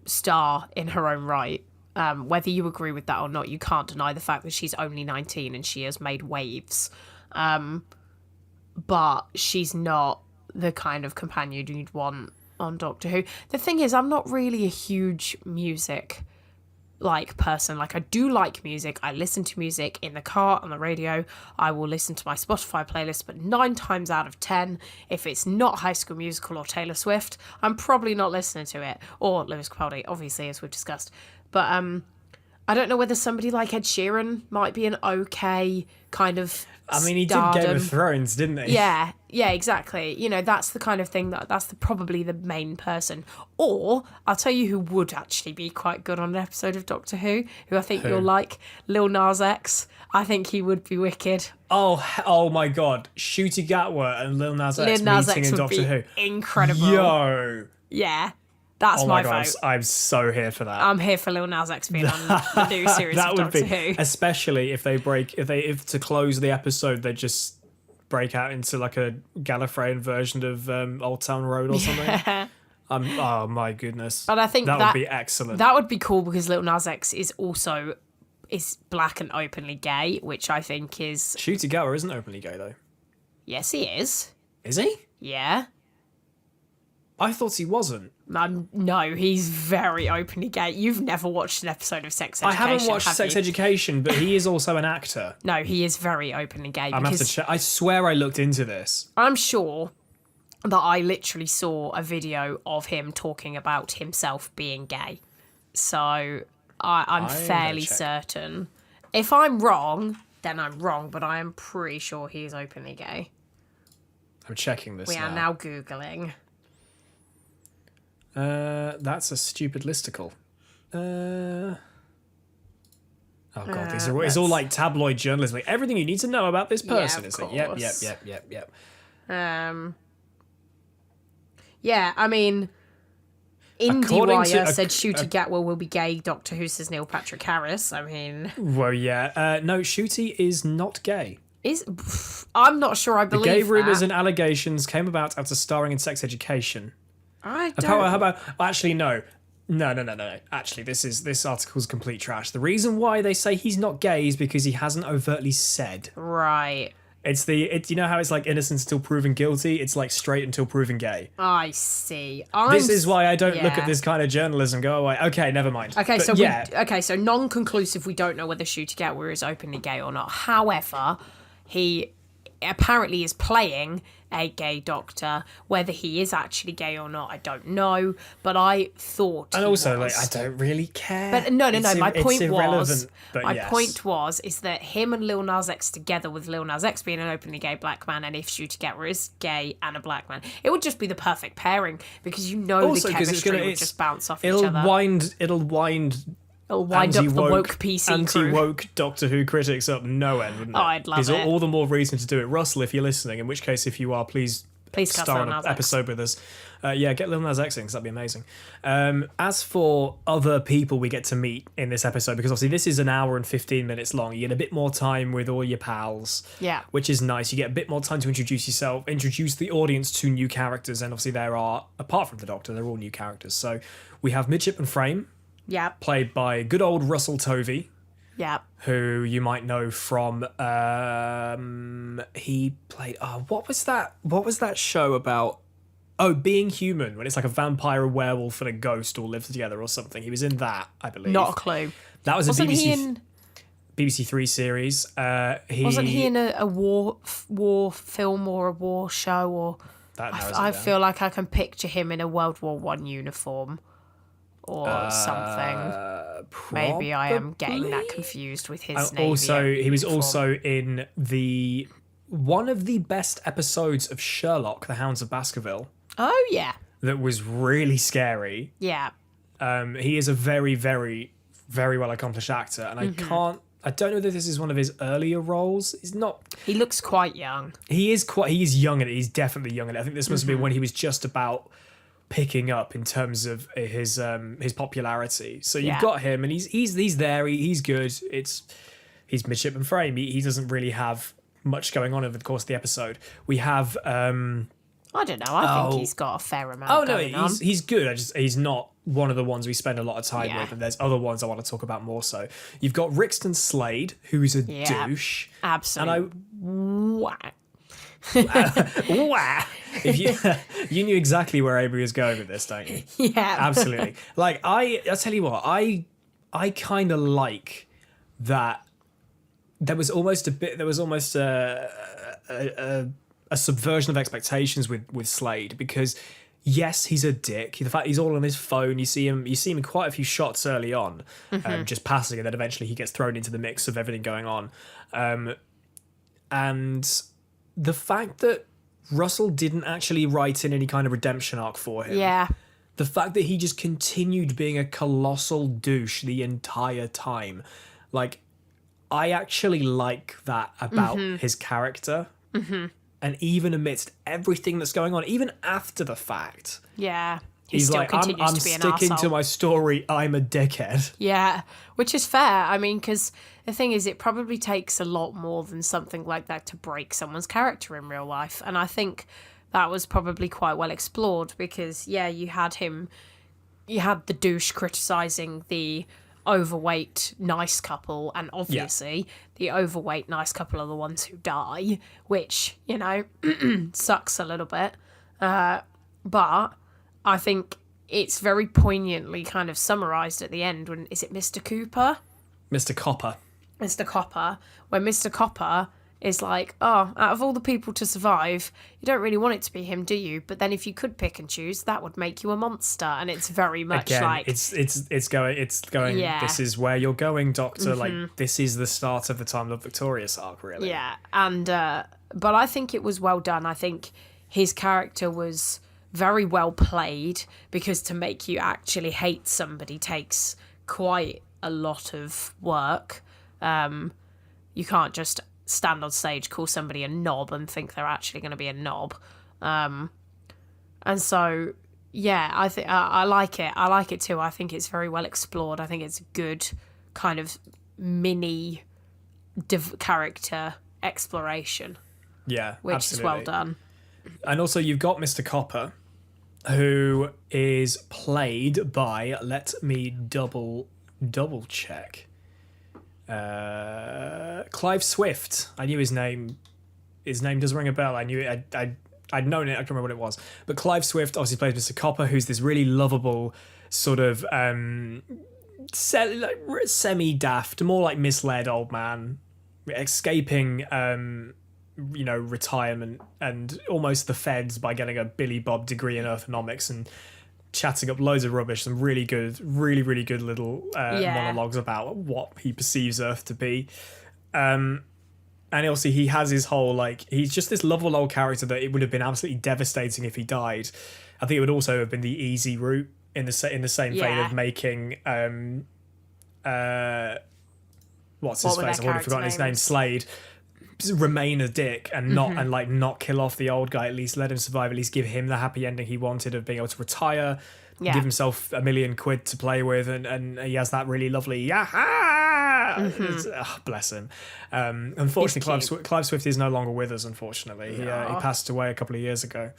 star in her own right. Whether you agree with that or not, you can't deny the fact that she's only 19 and she has made waves. But she's not the kind of companion you'd want on Doctor Who. The thing is, I'm not really a huge music person. Like, I do like music. I listen to music in the car, on the radio. I will listen to my Spotify playlist, but 9 times out of 10, if it's not High School Musical or Taylor Swift, I'm probably not listening to it. Or Lewis Capaldi, obviously, as we've discussed. But I don't know whether somebody like Ed Sheeran might be an okay kind of he did Game of Thrones, didn't he? Yeah, exactly. That's the kind of thing that's probably the main person. Or, I'll tell you who would actually be quite good on an episode of Doctor Who I think you'll like, Lil Nas X. I think he would be wicked. Oh my God. Ncuti Gatwa and Lil Nas X meeting in Doctor Who. Incredible. Yo. Yeah. That's my vote. I'm so here for that. I'm here for Lil Nas X being on the new series of Doctor Who. Especially if if to close the episode they just break out into like a Gallifreyan version of Old Town Road or something. Oh my goodness. But I think that would be excellent. That would be cool because Lil Nas X is also black and openly gay, which I think is... Shooty Gower isn't openly gay, though. Yes, he is. Is he? Yeah. I thought he wasn't. No, he's very openly gay. You've never watched an episode of Sex Education, I haven't watched Sex Education, but he is also an actor. No, he is very openly gay. I'm have to check. I swear I looked into this. I'm sure that I literally saw a video of him talking about himself being gay. So I'm fairly certain. If I'm wrong, then I'm wrong, but I am pretty sure he's openly gay. I'm checking this now. We are now Googling. That's a stupid listicle. Oh god, it's all like tabloid journalism. Like, everything you need to know about this person. It's like, yep. Yeah, I mean, IndieWire said Shooty Gatwell will be gay. Doctor Who says Neil Patrick Harris. I mean... Well, yeah. No, Shooty is not gay. I'm not sure I believe that. The gay rumours and allegations came about after starring in Sex Education. I don't... How about... Actually, no. No. Actually, this article's complete trash. The reason why they say he's not gay is because he hasn't overtly said. Right. It's you know how it's like innocent until proven guilty? It's like straight until proven gay. I see. This is why I don't look at this kind of journalism. Go away. Okay, never mind. Okay, so non-conclusive. We don't know whether Shooty Gatwell is openly gay or not. However, he apparently is playing a gay doctor. Whether he is actually gay or not, I don't know. But I thought, and also, like, I don't really care. But no. My point was is that him and Lil Nas X together, with Lil Nas X being an openly gay black man, and if Shooty Gatwell is gay and a black man, it would just be the perfect pairing because the chemistry would just bounce off each other. It'll wind up the woke PC anti-woke Doctor Who critics up no end, wouldn't it? Oh, I'd love it. All the more reason to do it. Russell, if you're listening, in which case, if you are, please star in an episode with us. Get Lil Nas X in, because that'd be amazing. As for other people we get to meet in this episode, because obviously this is an hour and 15 minutes long, you get a bit more time with all your pals, which is nice. You get a bit more time to introduce yourself, introduce the audience to new characters, and obviously there are, apart from the Doctor, they're all new characters. So we have Midshipman Frame, played by good old Russell Tovey. Who you might know from he played what was that show about? Being Human, when it's like a vampire, a werewolf, and a ghost all live together or something. He was in that, I believe. Not a clue. That was BBC Three series. Wasn't he in a war film or a war show? Or I feel like I can picture him in a World War I uniform or something. Maybe I am getting that confused with his name. Also, he was also in one of the best episodes of Sherlock, The Hounds of Baskerville. Oh, yeah. That was really scary. Yeah. He is a very, very, very well accomplished actor, and I don't know that this is one of his earlier roles. He's not. He looks quite young. He is young, and he's definitely young, and I think this must have been when he was just about picking up in terms of his popularity. So you've got him, and he's there. He's good. He's Midshipman Frame. He doesn't really have much going on over the course of the episode. We have I don't know. I think he's got a fair amount going on. He's good. He's not one of the ones we spend a lot of time with, and there's other ones I want to talk about more so. You've got Rixton Slade, who's a douche. Absolutely. If you knew exactly where Avery was going with this, don't you? Yeah. Absolutely. Like, I'll tell you what, I kind of like that there was almost a subversion of expectations with Slade, because yes, he's a dick. The fact he's all on his phone, you see him in quite a few shots early on, just passing, and then eventually he gets thrown into the mix of everything going on. And the fact that Russell didn't actually write in any kind of redemption arc for him. Yeah. The fact that he just continued being a colossal douche the entire time. Like, I actually like that about his character. And even amidst everything that's going on, even after the fact. Yeah. He's still like, continues I'm to be an sticking arsehole. to my story, I'm a dickhead. Yeah, which is fair. I mean, because the thing is, it probably takes a lot more than something like that to break someone's character in real life. And I think that was probably quite well explored because, yeah, you had the douche criticising the overweight nice couple, and obviously the overweight nice couple are the ones who die, which, you know, sucks a little bit. But I think it's very poignantly kind of summarised at the end when, is it Mr. Cooper? Mr. Copper. Mr. Copper, when Mr. Copper is like, oh, out of all the people to survive, you don't really want it to be him, do you? But then if you could pick and choose, that would make you a monster. And it's very much Again, like... It's going, Yeah. This is where you're going, Doctor. Like, this is the start of the Time of Victorious arc, really. Yeah, and but I think it was well done. I think his character was very well played, because to make you actually hate somebody takes quite a lot of work. You can't just stand on stage, call somebody a knob and think they're actually going to be a knob. And so, yeah, I think I like it. I like it too. I think it's very well explored. I think it's a good kind of mini character exploration. Yeah, which absolutely. is well done. And also you've got Mr. Copper, who is played by, let me double check, Clive Swift. I knew his name does ring a bell. I knew it. I'd known it. I can't remember what it was. But Clive Swift obviously plays Mr. Copper, who's this really lovable sort of semi-daft, more like misled old man, escaping retirement and almost the feds by getting a Billy Bob degree in earthonomics and chatting up loads of rubbish, some really good little monologues about what he perceives Earth to be. And also he has his whole, like, he's just this lovable old character that it would have been absolutely devastating if he died. I think it would also have been the easy route in the same vein of making what's his face? I've already forgotten his name. Slade remain a dick and not kill off the old guy. At least let him survive. At least give him the happy ending he wanted of being able to retire. Give himself $1 million to play with, and he has that really lovely bless him. Unfortunately, Clive Swift is no longer with us. Unfortunately, he passed away a couple of years ago.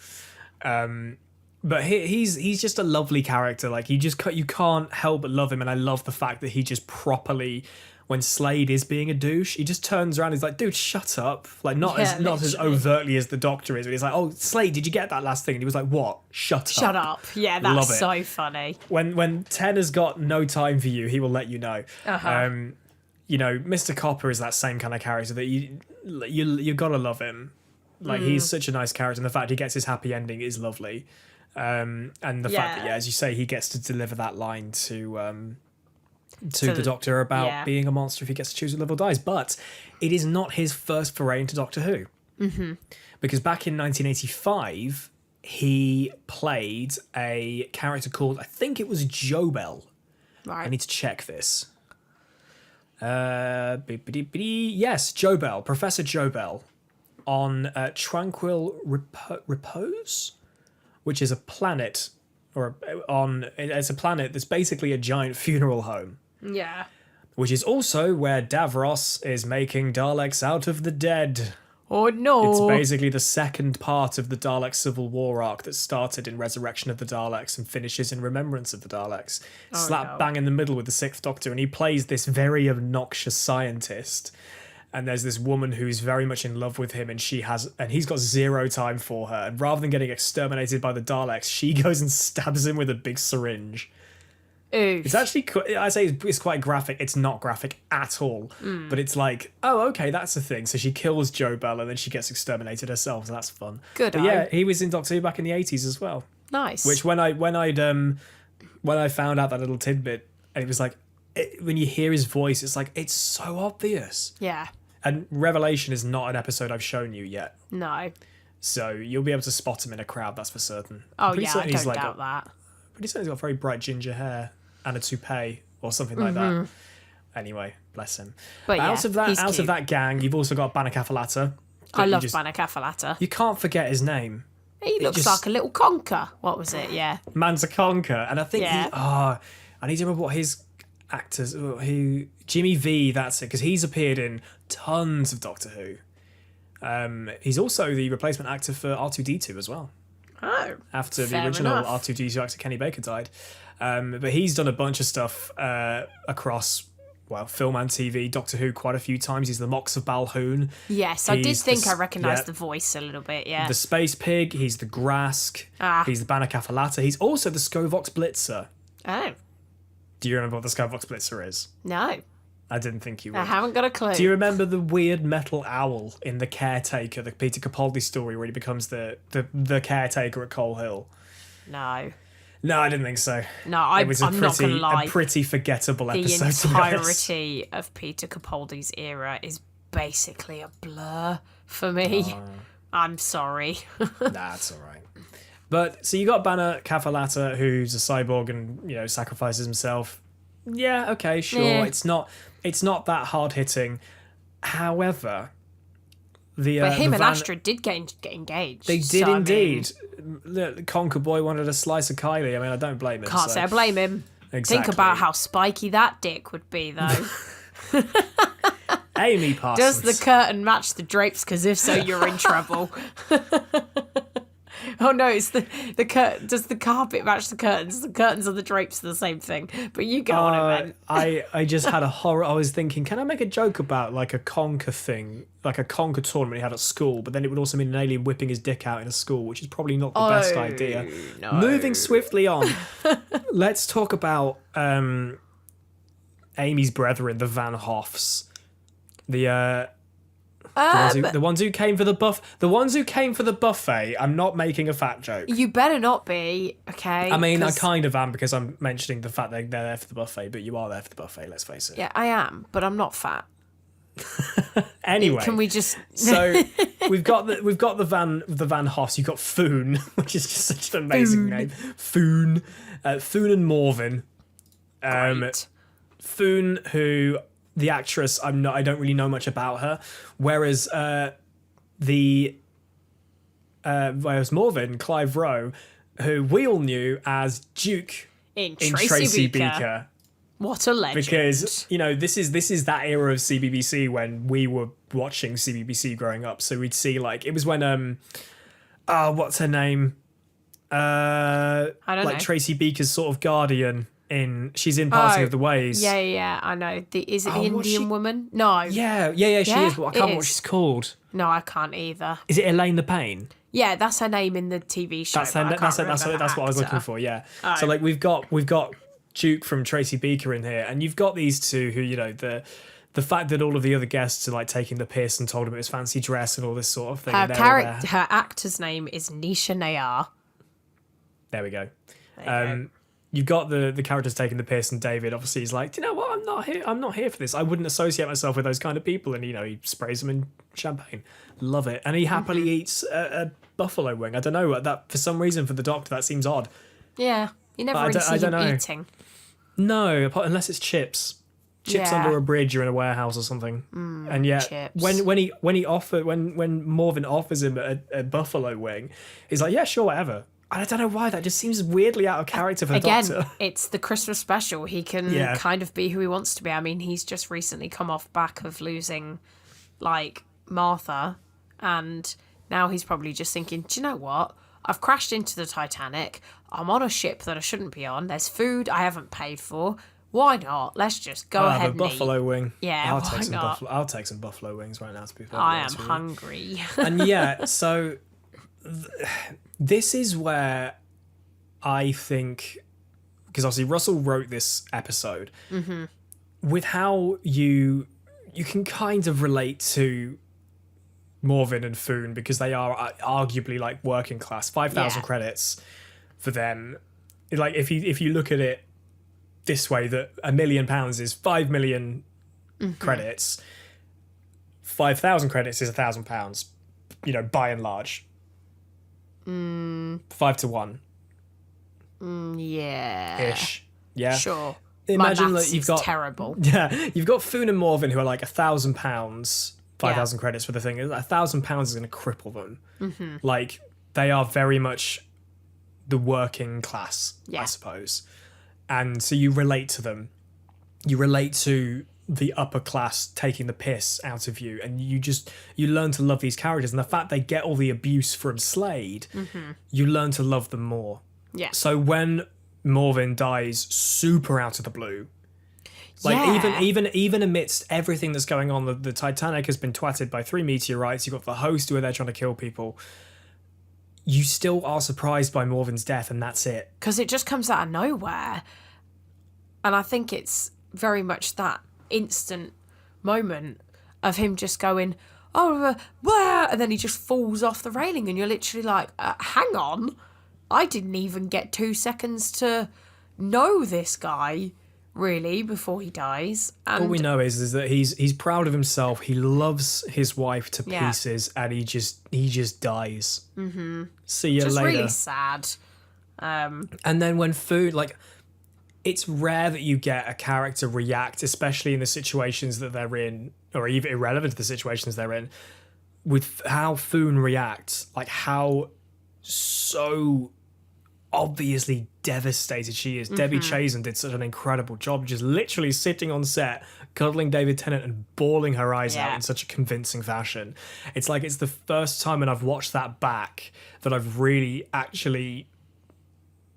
But he's just a lovely character. Like, you can't help but love him, and I love the fact that he just properly, when Slade is being a douche, he just turns around and he's like, dude, shut up. Like, not as overtly as the Doctor is, but he's like, oh, Slade, did you get that last thing? And he was like, what? Shut up. Yeah, that's so funny. When Ten has got no time for you, he will let you know. Mr. Copper is that same kind of character that you gotta love him. Like, he's such a nice character, and the fact he gets his happy ending is lovely. And the fact that, as you say, he gets to deliver that line to the Doctor about being a monster if he gets to choose what level dies. But it is not his first foray into Doctor Who. Because back in 1985, he played a character called, I think it was Jobel. Right. I need to check this. Yes, Jobel, Professor Jobel, on Tranquil Repose, which is a planet, it's a planet that's basically a giant funeral home. Yeah. Which is also where Davros is making Daleks out of the dead. Oh no. It's basically the second part of the Dalek Civil War arc that started in Resurrection of the Daleks and finishes in Remembrance of the Daleks. Bang in the middle with the Sixth Doctor, and he plays this very obnoxious scientist. And there's this woman who's very much in love with him, and he's got zero time for her. And rather than getting exterminated by the Daleks, she goes and stabs him with a big syringe. Oof. It's actually, I say it's quite graphic. It's not graphic at all. But it's like, oh, okay, that's the thing. So she kills Jobel, and then she gets exterminated herself. So that's fun. Good. But yeah, he was in Doctor Who back in the 80s as well. Nice. Which when I found out that little tidbit, and it was like, when you hear his voice, it's like, it's so obvious. Yeah. And Revelation is not an episode I've shown you yet. No. So you'll be able to spot him in a crowd, that's for certain. Oh, yeah, I don't doubt that. Pretty certain he's got very bright ginger hair and a toupee or something like that. Anyway, bless him. But out of that gang, you've also got Banakafalata. I love Banakafalata. You can't forget his name. He looks like a little conker. What was it? Yeah. Man's a conker. And I think I need to remember what his actors, Jimmy V, that's it, because he's appeared in tons of Doctor Who. He's also the replacement actor for R2D2 as well. Oh, After the fair original enough. R2D2 actor Kenny Baker died. But he's done a bunch of stuff across, film and TV. Doctor Who quite a few times. He's the Mox of Balhoun. Yes, I did He's think the- I recognised yeah. the voice a little bit, yeah. The Space Pig. He's the Grask. He's the Banner Cafalata. He's also the Scovox Blitzer. Oh, Do you remember what the Scovox Blitzer is? no. I didn't think you would. I haven't got a clue. Do you remember the weird metal owl in The Caretaker, the Peter Capaldi story where he becomes the caretaker at Coal Hill? No. No, I didn't think so. No, It was I'm not going to lie. a pretty forgettable The episode, to be honest. entirety of Peter Capaldi's era is basically a blur for me. I'm sorry. Nah, it's all right. But so you got Banner Cafalata, who's a cyborg and sacrifices himself. Yeah, okay, sure. Yeah. It's not that hard hitting. However, But him and Astrid did get engaged. They did indeed. The Conker Boy wanted a slice of Kylie. I mean, I don't blame him. Can't say I blame him. Exactly. Think about how spiky that dick would be, though. Amy Parsons. Does the curtain match the drapes? Because if so, you're in trouble. Oh no, it's the curtain. Does the carpet match the curtains? The curtains and the drapes are the same thing. But you go on it, man. I just had a horror. I was thinking, can I make a joke about like a conker thing, like a conker tournament he had at school? But then it would also mean an alien whipping his dick out in a school, which is probably not the best idea. No. Moving swiftly on, let's talk about Amy's brethren, the Van Hoffs, the ones who came for the buffet. I'm not making a fat joke. You better not be, okay? I mean, I 'cause- kind of am because I'm mentioning the fact that they're there for the buffet, but you are there for the buffet, let's face it. Yeah, I am, but I'm not fat. Anyway, Can we just? so we've got the Van Hoffs. You've got Foon, which is just such an amazing name. Foon, Foon and Morvin. Great. Foon, who the actress, I don't really know much about her, whereas Morvin, Clive Rowe, who we all knew as Duke In in Tracy Beaker. What a legend! Because this is that era of CBBC when we were watching CBBC growing up. So we'd see it was when what's her name? I don't know. Tracy Beaker's sort of guardian she's in Passing of the Ways. Yeah, I know. Is it the what's Indian she- woman? No. Yeah, she Yeah, is, but I it can't remember what is. she's called. No, I can't either. Is it Elaine the Pain? Yeah, that's her name in the TV show. That's but I can't that's remember what the I was looking actor. for. Yeah. Oh. So we've got Duke from Tracy Beaker in here, and you've got these two who the fact that all of the other guests are taking the piss and told him it was fancy dress and all this sort of thing. Her and they're all there. her actor's name is Nisha Nayar. There we go. There you go. You've got the characters taking the piss, and David obviously is like, do you know what? I'm not here for this. I wouldn't associate myself with those kind of people. And he sprays them in champagne. Love it. And he happily eats a buffalo wing. I don't know that for some reason for the Doctor that seems odd. Yeah, you never I really don't- I see him don't know. eating. No, unless it's chips. Chips Yeah. under a bridge or in a warehouse or something. And yet, chips. when Morvin offers him a buffalo wing, he's like, yeah, sure, whatever. I don't know why that just seems weirdly out of character for the Again, Doctor. it's the Christmas special. He can Yeah. kind of be who he wants to be. I mean, he's just recently come off back of losing, Martha, and now he's probably just thinking, do you know what? I've crashed into the Titanic. I'm on a ship that I shouldn't be on. There's food I haven't paid for. Why not? Let's just go I'll ahead have a and buffalo eat. wing. Yeah, I'll why take some not? I'll take some buffalo wings right now. To be fair, I am hungry. And yeah, so this is where I think, because obviously Russell wrote this episode with how you can kind of relate to Morvin and Foon because they are arguably working class. 5,000 Yeah. credits for them. If you look at it this way, that £1 million is 5 million credits. 5,000 credits is £1,000. By and large, 5 to 1 Yeah. ish. Yeah. Sure. Imagine My that maths you've is got terrible. Yeah, you've got Foon and Morvin who are £1,000, 5,000 Yeah. credits for the thing. £1,000 is going to cripple them. They are very much the working class, I Yeah. suppose. And so you relate to them. You relate to the upper class taking the piss out of you, and you learn to love these characters, and the fact they get all the abuse from Slade, you learn to love them more. Yeah. So when Morven dies super out of the blue, like even amidst everything that's going on, the Titanic has been twatted by 3 meteorites, you've got the host who are there trying to kill people, you still are surprised by Morven's death, and that's it. Because it just comes out of nowhere. And I think it's very much that instant moment of him just going, oh, blah, and then he just falls off the railing, and you're literally like, hang on, I didn't even get 2 seconds to know this guy, really, before he dies. And all we know is that he's proud of himself, he loves his wife to pieces, and he just dies. See you just later. Really sad. And then when food, like, it's rare that you get a character react, especially in the situations that they're in, or even irrelevant to the situations they're in, with how Foon reacts, like how so obviously devastated she is. Debbie Chazen did such an incredible job, just literally sitting on set, cuddling David Tennant and bawling her eyes out in such a convincing fashion. It's like it's the first time, and I've watched that back, that I've really actually...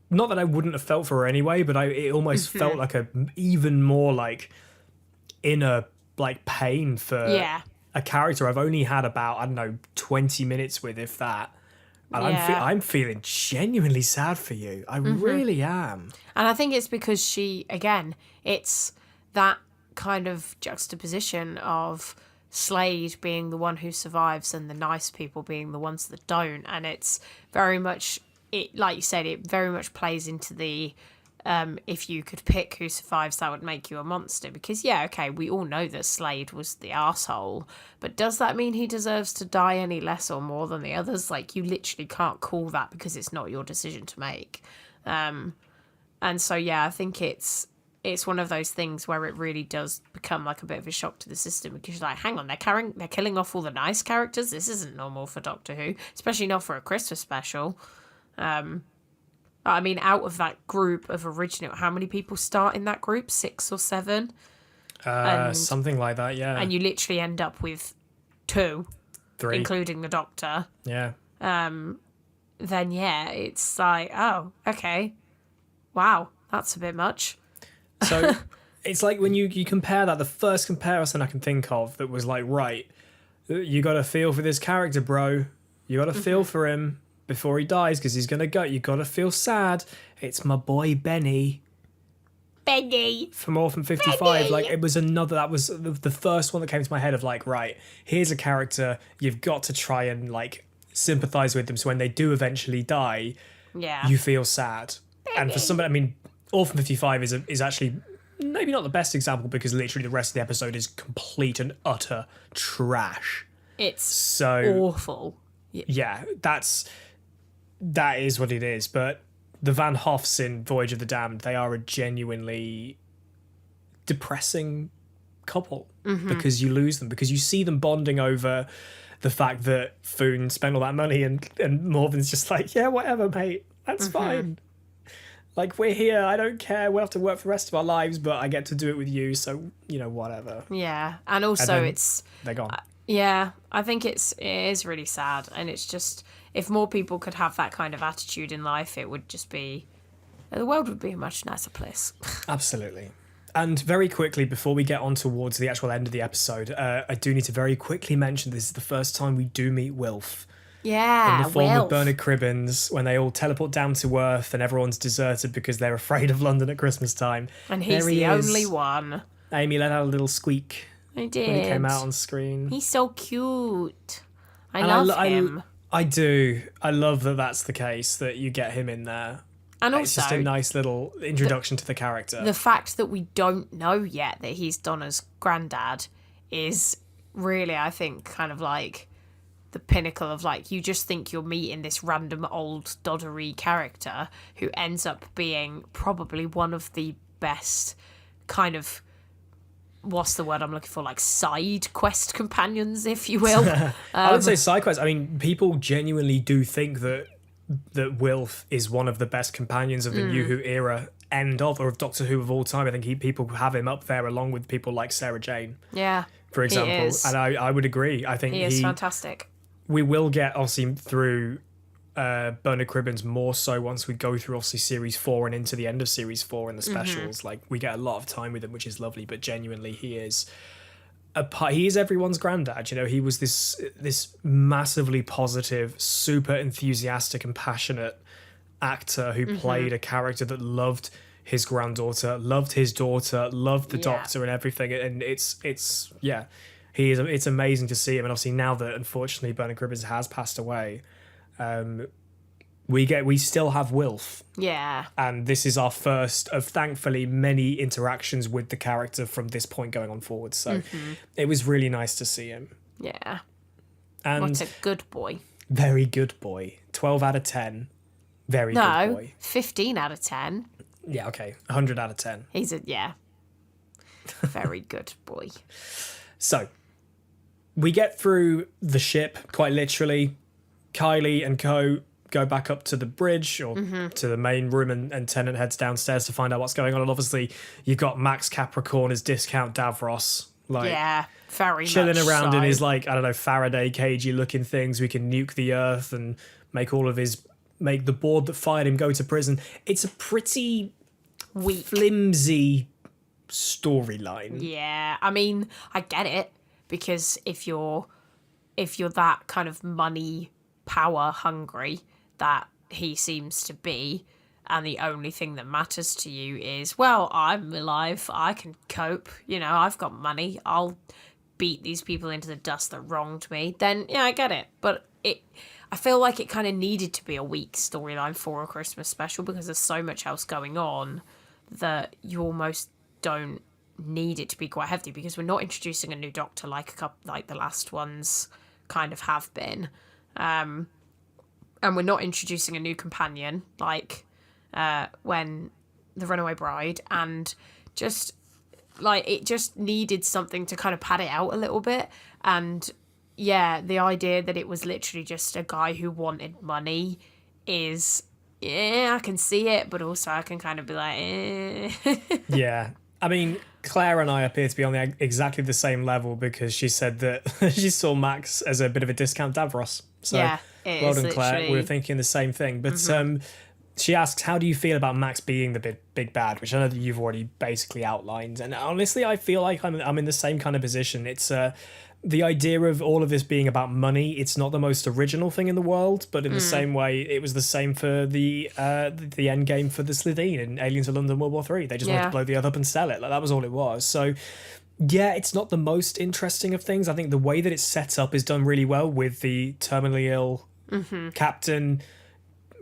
Not that I wouldn't have felt for her anyway, but it almost felt like a even more like inner like pain for a character I've only had about, I don't know, 20 minutes with, if that. And I'm feeling genuinely sad for you. I really am. And I think it's because it's that kind of juxtaposition of Slade being the one who survives and the nice people being the ones that don't. And it's very much... It, like you said, it very much plays into the if you could pick who survives, that would make you a monster. Because, we all know that Slade was the arsehole, but does that mean he deserves to die any less or more than the others? Like, you literally can't call that because it's not your decision to make. And so, I think it's one of those things where it really does become like a bit of a shock to the system, because you're like, hang on, they're killing off all the nice characters? This isn't normal for Doctor Who, especially not for a Christmas special. I mean, out of that group of original, how many people start in that group? 6 or 7? Something like that, yeah. And you literally end up with 2, 3, including the Doctor. Yeah. Then it's like, oh, okay, wow, that's a bit much. So it's like when you compare that, the first comparison I can think of that was like, right, you got to feel for this character, bro. You got to feel for him before he dies, because he's gonna go. You gotta feel sad. It's my boy Benny from Orphan 55. Benny! Like, it was another, that was the first one that came to my head of like, right, here's a character you've got to try and like sympathize with them, so when they do eventually die, you feel sad. Benny. And for somebody, I mean, Orphan 55 is actually maybe not the best example, because literally the rest of the episode is complete and utter trash. It's so awful. Yeah, that is what it is. But the Van Hoffs in Voyage of the Damned, they are a genuinely depressing couple, because you lose them, because you see them bonding over the fact that Foon spent all that money, and Morven's just like, yeah, whatever, mate, that's fine. Like, we're here, I don't care, we'll have to work for the rest of our lives, but I get to do it with you, so, whatever. Yeah, and also they're gone. I think it is really sad, and it's just, if more people could have that kind of attitude in life, it would just be, the world would be a much nicer place. Absolutely. And very quickly, before we get on towards the actual end of the episode, I do need to very quickly mention this is the first time we do meet Wilf. Yeah, in the form Wilf. of Bernard Cribbins, when they all teleport down to Earth and everyone's deserted because they're afraid of London at Christmas time. And he's the only one. Amy let out a little squeak. I did. When he came out on screen. He's so cute. I love him. I do. I love that that's the case, that you get him in there. And also, it's just a nice little introduction to the character. The fact that we don't know yet that he's Donna's granddad is really, I think, kind of like the pinnacle of, like, you just think you're meeting this random old doddery character who ends up being probably one of the best kind of, what's the word I'm looking for, like side quest companions, if you will. I would say side quest. I mean, people genuinely do think that Wilf is one of the best companions of the New Who era end of Doctor Who of all time. I think people have him up there along with people like Sarah Jane, Yeah. for example. He is. And I would agree. I think He is fantastic. we will get obviously through Bernard Cribbins more so once we go through obviously series 4 and into the end of series 4 and the specials. Like we get a lot of time with him, which is lovely. But genuinely, he is everyone's granddad. You know, he was this massively positive, super enthusiastic and passionate actor who played a character that loved his granddaughter, loved his daughter, loved the Doctor and everything. And it's it's amazing to see him. And obviously now that unfortunately Bernard Cribbins has passed away, we still have Wilf. Yeah. And this is our first of thankfully many interactions with the character from this point going on forward. So it was really nice to see him. Yeah. And what a good boy. very good boy. 12 out of 10. Very good boy. 15 out of 10. Yeah, okay. 100 out of 10. He's very good boy. So we get through the ship quite literally. Kylie and co go back up to the bridge or to the main room, and Tennant heads downstairs to find out what's going on. And obviously you've got Max Capricorn as Discount Davros, like very chilling much around so. in his like, I don't know, Faraday cagey looking things. We can nuke the earth and make the board that fired him go to prison. It's a pretty weak, flimsy storyline. Yeah, I mean, I get it, because if you're that kind of money power hungry that he seems to be, and the only thing that matters to you is, well, I'm alive, I can cope, you know, I've got money, I'll beat these people into the dust that wronged me, then yeah, I get it. But I feel like it kind of needed to be a weak storyline for a Christmas special, because there's so much else going on that you almost don't need it to be quite hefty, because we're not introducing a new Doctor like the last ones kind of have been, and we're not introducing a new companion like when the Runaway Bride, and just like it just needed something to kind of pad it out a little bit. And yeah, the idea that it was literally just a guy who wanted money is, yeah, I can see it, but also I can kind of be like, eh. Yeah. I mean, Claire and I appear to be on exactly the same level, because she said that she saw Max as a bit of a Discount Davros. So, yeah, it well is done, Claire. literally. We were thinking the same thing. But she asks, how do you feel about Max being the big bad? Which I know that you've already basically outlined. And honestly, I feel like I'm in the same kind of position. It's the idea of all of this being about money. It's not the most original thing in the world, but in the same way, it was the same for the end game for the Slitheen in Aliens of London World War 3. They just wanted to blow the Earth up and sell it. Like, that was all it was. So yeah, it's not the most interesting of things. I think the way that it's set up is done really well, with the terminally ill captain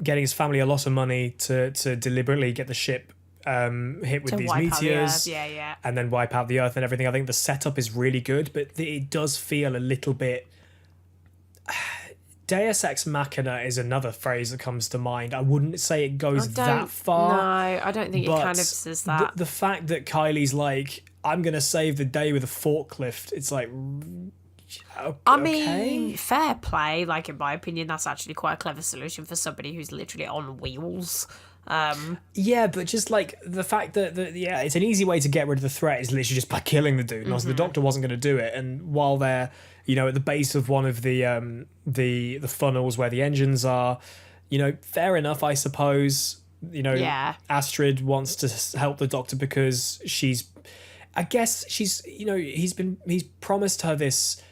getting his family a lot of money to deliberately get the ship hit with these meteors, and then wipe out the Earth and everything. I think the setup is really good, but it does feel a little bit Deus Ex Machina is another phrase that comes to mind. I wouldn't say it goes that far. No, I don't think it kind of says that. The fact that Kylie's like, I'm going to save the day with a forklift, it's like, okay. I mean, fair play. Like, in my opinion, that's actually quite a clever solution for somebody who's literally on wheels. Yeah, but just like the fact that it's an easy way to get rid of the threat is literally just by killing the dude. And also the Doctor wasn't going to do it. And while they're, you know, at the base of one of the funnels where the engines are, you know, fair enough, I suppose. You know, Astrid wants to help the Doctor because she's you know, he's promised her this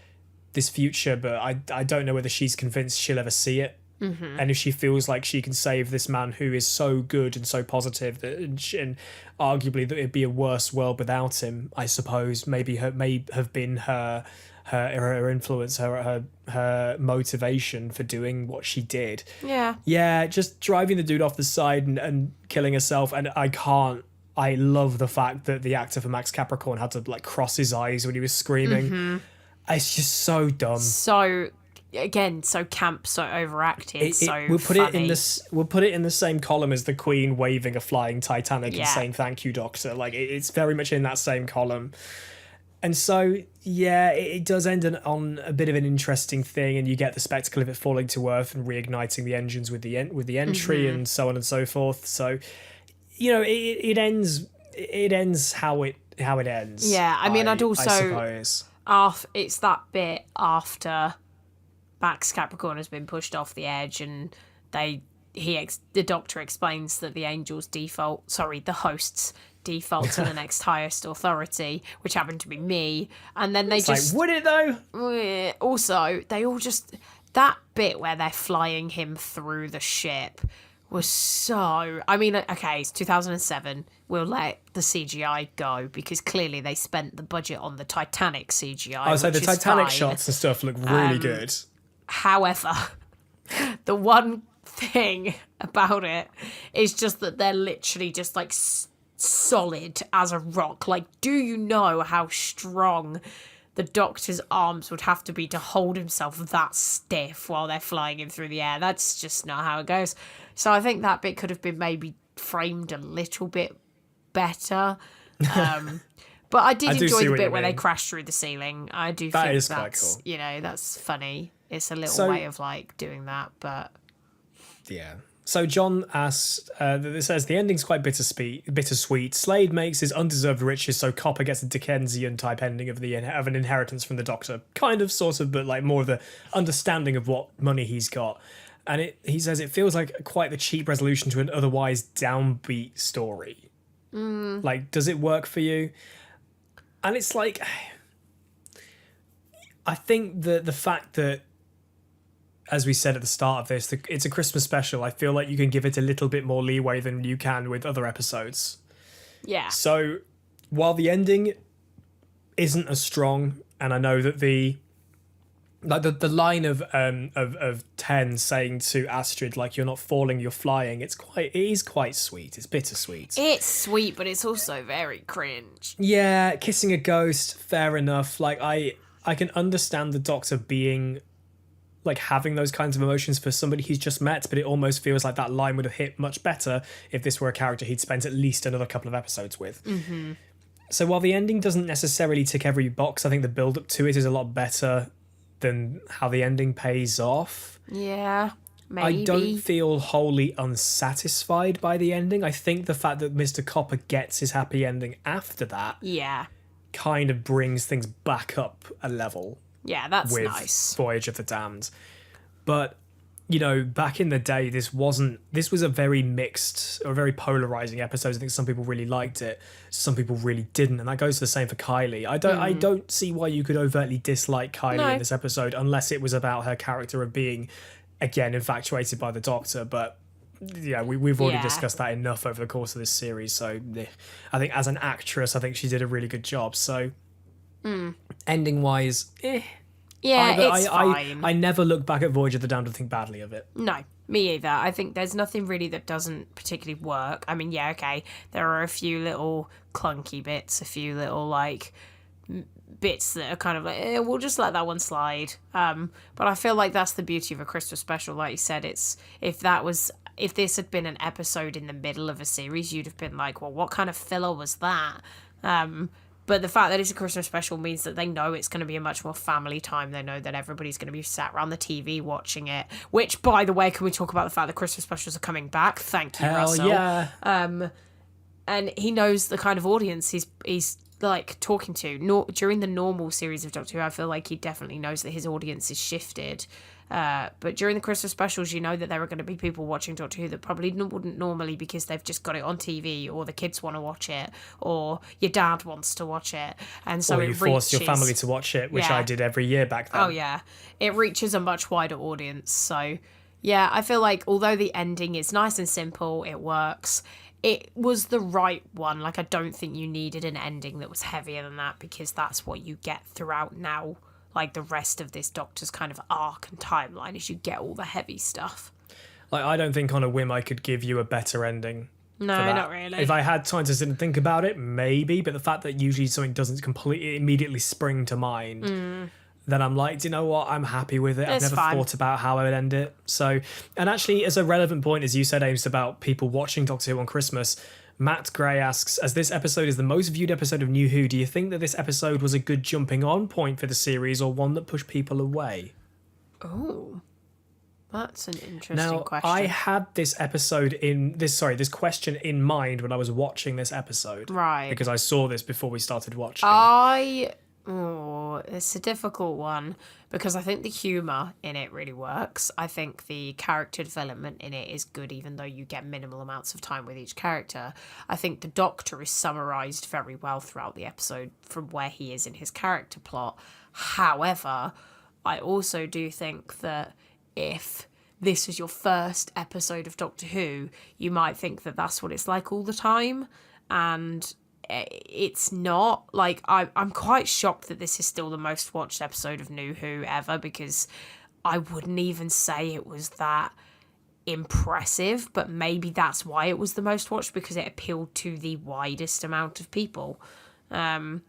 future, but I don't know whether she's convinced she'll ever see it. And if she feels like she can save this man who is so good and so positive, and arguably that it'd be a worse world without him, I suppose may have been her influence, her motivation for doing what she did. Yeah, just driving the dude off the side and killing herself. And I love the fact that the actor for Max Capricorn had to like cross his eyes when he was screaming. It's just so dumb. So again, so camp, so overacted, we'll put funny. We'll put it in the same column as the Queen waving a flying Titanic and saying "Thank you, Doctor." Like it's very much in that same column. And so yeah, it does end on a bit of an interesting thing, and you get the spectacle of it falling to Earth and reigniting the engines with the entry and so on and so forth. So it ends. It ends how it ends. Yeah, I mean, I'd also. I suppose. It's that bit after Max Capricorn has been pushed off the edge, and the Doctor explains that the the hosts default to the next highest authority, which happened to be me, and then would it though? Also, they all just that bit where they're flying him through the ship was so. I mean, okay, it's 2007. We'll let the CGI go because clearly they spent the budget on the Titanic CGI. Oh, so the Titanic shots and stuff look really good. However, the one thing about it is just that they're literally just like solid as a rock. Like, do you know how strong the Doctor's arms would have to be to hold himself that stiff while they're flying him through the air? That's just not how it goes. So I think that bit could have been maybe framed a little bit better. But I did enjoy the bit where they crash through the ceiling. I do think that's quite cool. That's funny. It's a little way of like doing that, but yeah. So John asks, it says the ending's quite bittersweet. Slade makes his undeserved riches, so Copper gets a Dickensian type ending of an inheritance from the Doctor, kind of, sort of, but like more of the understanding of what money he's got. And he says it feels like quite the cheap resolution to an otherwise downbeat story. Like, does it work for you? And it's like, I think that the fact that, as we said at the start of this, it's a Christmas special. I feel like you can give it a little bit more leeway than you can with other episodes. Yeah. So while the ending isn't as strong, and I know that the line of 10 saying to Astrid, like, you're not falling, you're flying, it is quite sweet. It's bittersweet. It's sweet, but it's also very cringe. Yeah, kissing a ghost, fair enough. Like, I can understand the Doctor being, like, having those kinds of emotions for somebody he's just met, but it almost feels like that line would have hit much better if this were a character he'd spent at least another couple of episodes with. Mm-hmm. So while the ending doesn't necessarily tick every box, I think the build-up to it is a lot better than how the ending pays off. Yeah, maybe. I don't feel wholly unsatisfied by the ending. I think the fact that Mr. Copper gets his happy ending after that kind of brings things back up a level. Yeah, that's with nice. Voyage of the Damned. But, back in the day, this was a very mixed or very polarizing episode. I think some people really liked it, some people really didn't, and that goes the same for Kylie. I don't see why you could overtly dislike Kylie in this episode unless it was about her character of being, again, infatuated by the Doctor. But yeah, we've already discussed that enough over the course of this series. So I think as an actress, I think she did a really good job. So ending wise, Yeah, it's fine. I never look back at Voyage of the Damned and think badly of it. No, me either. I think there's nothing really that doesn't particularly work. I mean, yeah, okay, there are a few little clunky bits, a few little, like, bits that are kind of like, we'll just let that one slide. But I feel like that's the beauty of a Christmas special. Like you said, if this had been an episode in the middle of a series, you'd have been like, well, what kind of filler was that? But the fact that it's a Christmas special means that they know it's going to be a much more family time. They know that everybody's going to be sat around the TV watching it. Which, by the way, can we talk about the fact that Christmas specials are coming back? Thank you, Russell. Yeah. And he knows the kind of audience he's like talking to. During the normal series of Doctor Who, I feel like he definitely knows that his audience is shifted. But during the Christmas specials, you know that there are going to be people watching Doctor Who that probably wouldn't normally because they've just got it on TV, or the kids want to watch it, or your dad wants to watch it, and so or you force your family to watch it, which I did every year back then. Oh yeah, it reaches a much wider audience. So yeah, I feel like although the ending is nice and simple, it works. It was the right one. Like, I don't think you needed an ending that was heavier than that, because that's what you get throughout now. Like, the rest of this Doctor's kind of arc and timeline is you get all the heavy stuff. Like, I don't think on a whim I could give you a better ending. No, not really. If I had time to sit and think about it, maybe. But the fact that usually something doesn't completely immediately spring to mind, then I'm like, do you know what? I'm happy with it. I've never thought about how I would end it. So, and actually, as a relevant point, as you said, Ames, about people watching Doctor Who on Christmas, Matt Gray asks, as this episode is the most viewed episode of New Who, do you think that this episode was a good jumping on point for the series, or one that pushed people away? Oh. That's an interesting Now, question. I had this question in mind when I was watching this episode. Right. Because I saw this before we started watching. It's a difficult one because I think the humour in it really works. I think the character development in it is good, even though you get minimal amounts of time with each character. I think the Doctor is summarised very well throughout the episode from where he is in his character plot. However, I also do think that if this was your first episode of Doctor Who, you might think that that's what it's like all the time, and it's not. Like, I'm quite shocked that this is still the most watched episode of New Who ever, because I wouldn't even say it was that impressive, but maybe that's why it was the most watched, because it appealed to the widest amount of people. But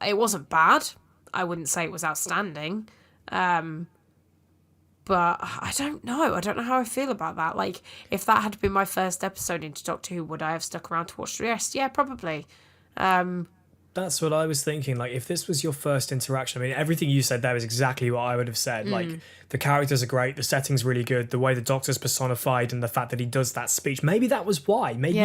it wasn't bad. I wouldn't say it was outstanding. But I don't know. I don't know how I feel about that. Like, if that had been my first episode into Doctor Who, would I have stuck around to watch the rest? Yeah, probably. That's what I was thinking. Like, if this was your first interaction, I mean, everything you said there is exactly what I would have said. Like, the characters are great, the setting's really good, the way the Doctor's personified, and the fact that he does that speech. Maybe that was why. Maybe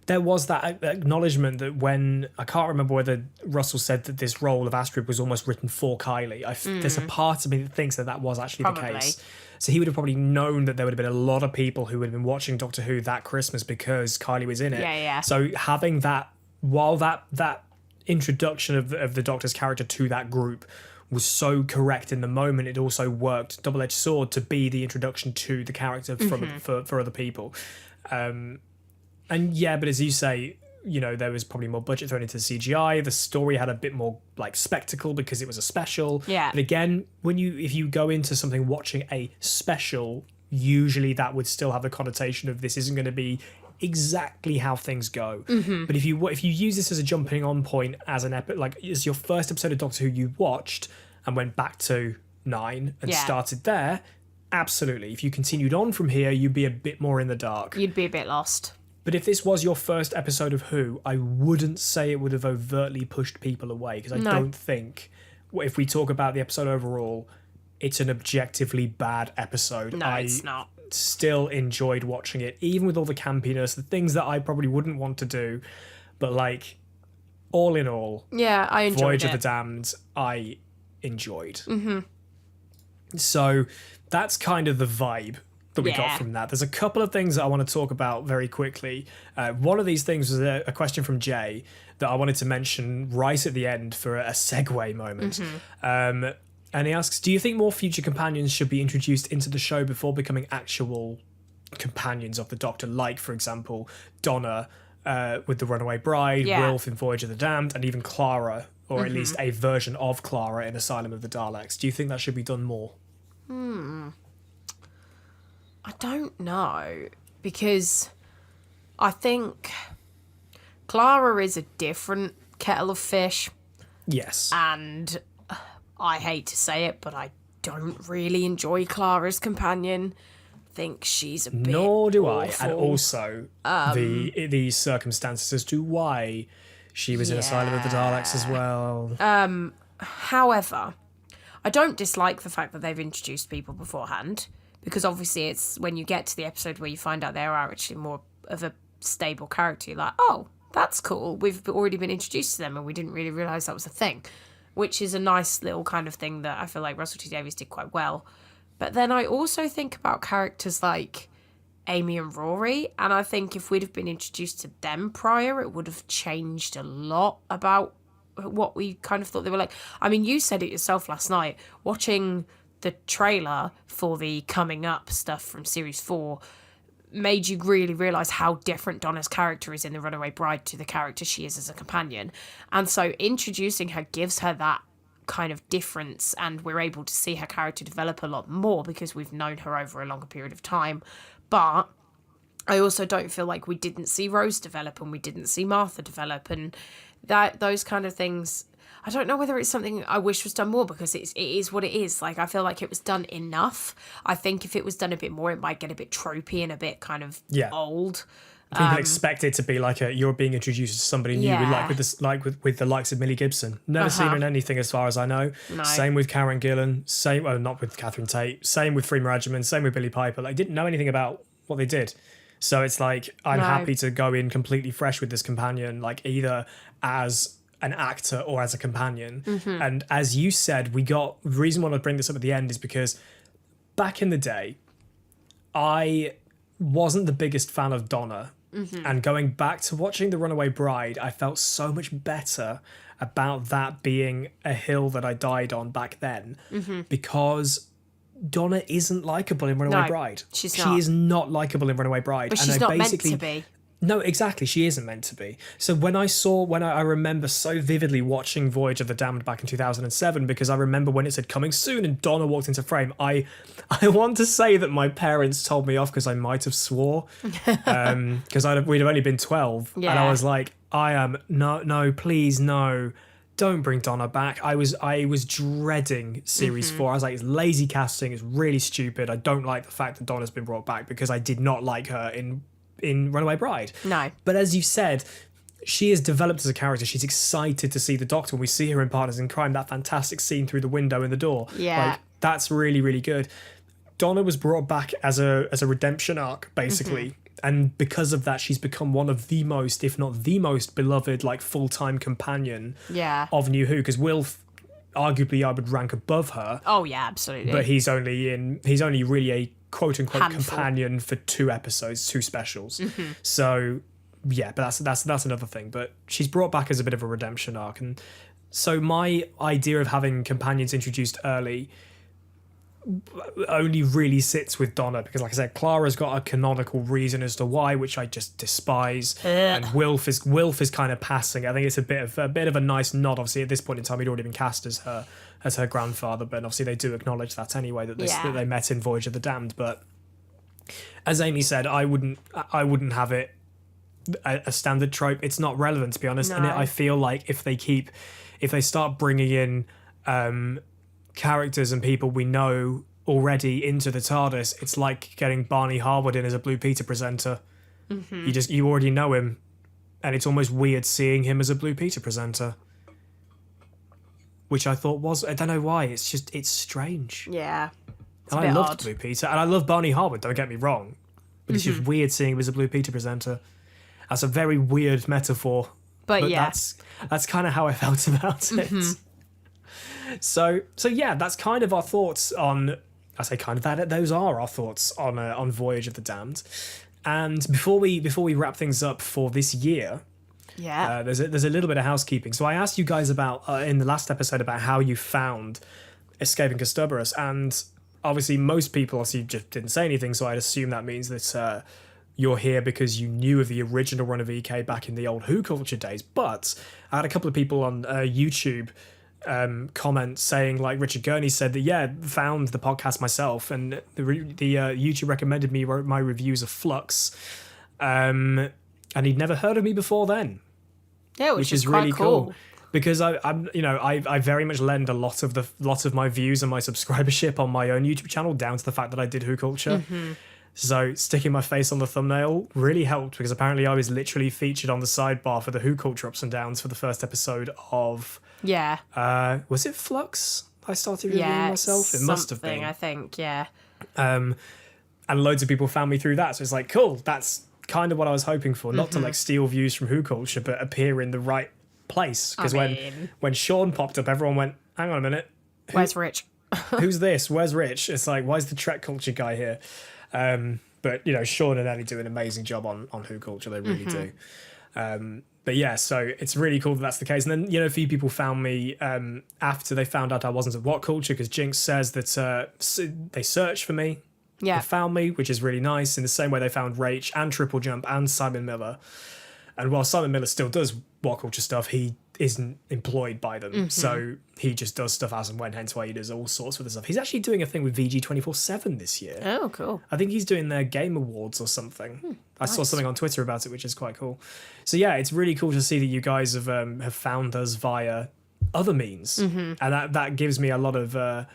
there was that acknowledgement that when, I can't remember whether Russell said that this role of Astrid was almost written for Kylie. There's a part of me that thinks that was actually the case. So he would have probably known that there would have been a lot of people who would have been watching Doctor Who that Christmas because Kylie was in it. Yeah. So having that, while that introduction of the Doctor's character to that group was so correct in the moment, it also worked double-edged sword to be the introduction to the character for other people. And yeah, but as you say, you know, there was probably more budget thrown into the CGI. The story had a bit more like spectacle because it was a special. Yeah. But again, if you go into something watching a special, usually that would still have the connotation of this isn't going to be exactly how things go. But if you use this as a jumping on point, as as your first episode of Doctor Who you watched and went back to 9 and started there, absolutely. If you continued on from here, you'd be a bit more in the dark. You'd be a bit lost. But if this was your first episode of Who, I wouldn't say it would have overtly pushed people away, because I don't think, if we talk about the episode overall, it's an objectively bad episode. No, it's not. Still enjoyed watching it, even with all the campiness, the things that I probably wouldn't want to do. But like, all in all, yeah, I enjoyed Voyage it. of the Damned, I enjoyed. So that's kind of the vibe that we got from that. There's a couple of things that I want to talk about very quickly. One of these things was a question from Jay that I wanted to mention right at the end for a segue moment. And he asks, do you think more future companions should be introduced into the show before becoming actual companions of the Doctor? Like, for example, Donna with the Runaway Bride, Wilf in Voyage of the Damned, and even Clara, or at least a version of Clara in Asylum of the Daleks. Do you think that should be done more? I don't know, because I think Clara is a different kettle of fish. Yes. And I hate to say it, but I don't really enjoy Clara's companion. I think she's a bit Nor do I. awful. And also the circumstances as to why she was in Asylum of the Daleks as well. However, I don't dislike the fact that they've introduced people beforehand, because obviously it's when you get to the episode where you find out they are actually more of a stable character, you're like, oh, that's cool. We've already been introduced to them and we didn't really realise that was a thing, which is a nice little kind of thing that I feel like Russell T Davies did quite well. But then I also think about characters like Amy and Rory, and I think if we'd have been introduced to them prior, it would have changed a lot about what we kind of thought they were like. I mean, you said it yourself last night, watching the trailer for the coming up stuff from series 4 made you really realise how different Donna's character is in The Runaway Bride to the character she is as a companion. And so introducing her gives her that kind of difference, and we're able to see her character develop a lot more because we've known her over a longer period of time. But I also don't feel like we didn't see Rose develop and we didn't see Martha develop, and that those kind of things. I don't know whether it's something I wish was done more, because it is what it is. Like, I feel like it was done enough. I think if it was done a bit more, it might get a bit tropey and a bit kind of old. People expect it to be like you're being introduced to somebody new, Yeah. with the likes of Millie Gibson. Never seen her in anything as far as I know. No. Same with Karen Gillan. Not with Catherine Tate. Same with Freema Agyeman. Same with Billie Piper. Like, didn't know anything about what they did. So it's like I'm happy to go in completely fresh with this companion, like either as an actor or as a companion. And as you said, the reason why I bring this up at the end is because back in the day, I wasn't the biggest fan of Donna. And going back to watching The Runaway Bride, I felt so much better about that being a hill that I died on back then, because Donna isn't likable in Runaway Bride. She is not likable in Runaway Bride. But she's not meant to be. No, exactly. She isn't meant to be. So when I remember so vividly watching Voyage of the Damned back in 2007, because I remember when it said coming soon and Donna walked into frame, I want to say that my parents told me off because I might have swore, because we'd have only been 12, and I was like, no, please, no. Don't bring Donna back. I was dreading series 4. I was like, it's lazy casting. It's really stupid. I don't like the fact that Donna's been brought back because I did not like her in Runaway Bride. No. But as you said, she has developed as a character. She's excited to see the Doctor when we see her in Partners in Crime, that fantastic scene through the window in the door. Yeah. Like, that's really, really good. Donna was brought back as a redemption arc, basically. And because of that, she's become one of the most, if not the most beloved, like, full-time companion of New Who. Because Wilf, arguably, I would rank above her. Oh, yeah, absolutely. But he's only really a quote-unquote companion for 2 episodes, 2 specials. So, yeah, but that's another thing. But she's brought back as a bit of a redemption arc. And so my idea of having companions introduced early only really sits with Donna, because like I said, Clara's got a canonical reason as to why, which I just despise. And Wilf is kind of passing. I think it's a bit of a nice nod. Obviously at this point in time he'd already been cast as her grandfather, but obviously they do acknowledge that anyway, that they met in Voyage of the Damned. But as Amy said, I wouldn't have it a standard trope. It's not relevant, to be honest. No. And I feel like if they start bringing in characters and people we know already into the TARDIS, it's like getting Barney Harwood in as a Blue Peter presenter. You already know him, and it's almost weird seeing him as a Blue Peter presenter, which I thought I don't know why, it's strange. Yeah. And I loved Blue Peter, and I love Barney Harwood, don't get me wrong, but it's just weird seeing him as a Blue Peter presenter. That's a very weird metaphor, but yeah, that's kind of how I felt about it. So yeah, that's kind of our thoughts on. I say kind of that. Those are our thoughts on Voyage of the Damned. And before we wrap things up for this year, there's a little bit of housekeeping. So I asked you guys about in the last episode about how you found Escaping Kasterborous, and obviously most people obviously just didn't say anything. So I'd assume that means that you're here because you knew of the original run of EK back in the old Who Culture days. But I had a couple of people on YouTube comment saying, like Richard Gurney said, that found the podcast myself, and the YouTube recommended me my reviews of Flux, and he'd never heard of me before then. Yeah, which is really cool. Because I very much lend a lot of my views and my subscribership on my own YouTube channel down to the fact that I did Who Culture. So sticking my face on the thumbnail really helped, because apparently I was literally featured on the sidebar for the Who Culture ups and downs for the first episode of was it Flux? I started reviewing myself. It must have been, I think, and loads of people found me through that. So it's like, cool, that's kind of what I was hoping for. Not to like steal views from Who Culture, but appear in the right place. Because when Sean popped up, everyone went, hang on a minute, where's Rich? Who's this? Where's Rich? It's like, why is the Trek Culture guy here? But Sean and Ellie do an amazing job on Who Culture. They really do. But yeah, so it's really cool that that's the case. And then, a few people found me after they found out I wasn't at What Culture, because Jinx says that they searched for me. Yeah. They found me, which is really nice. In the same way they found Rach and Triple Jump and Simon Miller. And while Simon Miller still does What Culture stuff, he isn't employed by them. So he just does stuff as and when, hence why he does all sorts of the stuff. He's actually doing a thing with VG 24/7 this year. Oh, cool. I think he's doing their Game Awards or something. I saw something on Twitter about it, which is quite cool. So yeah, it's really cool to see that you guys have found us via other means. And that gives me a lot of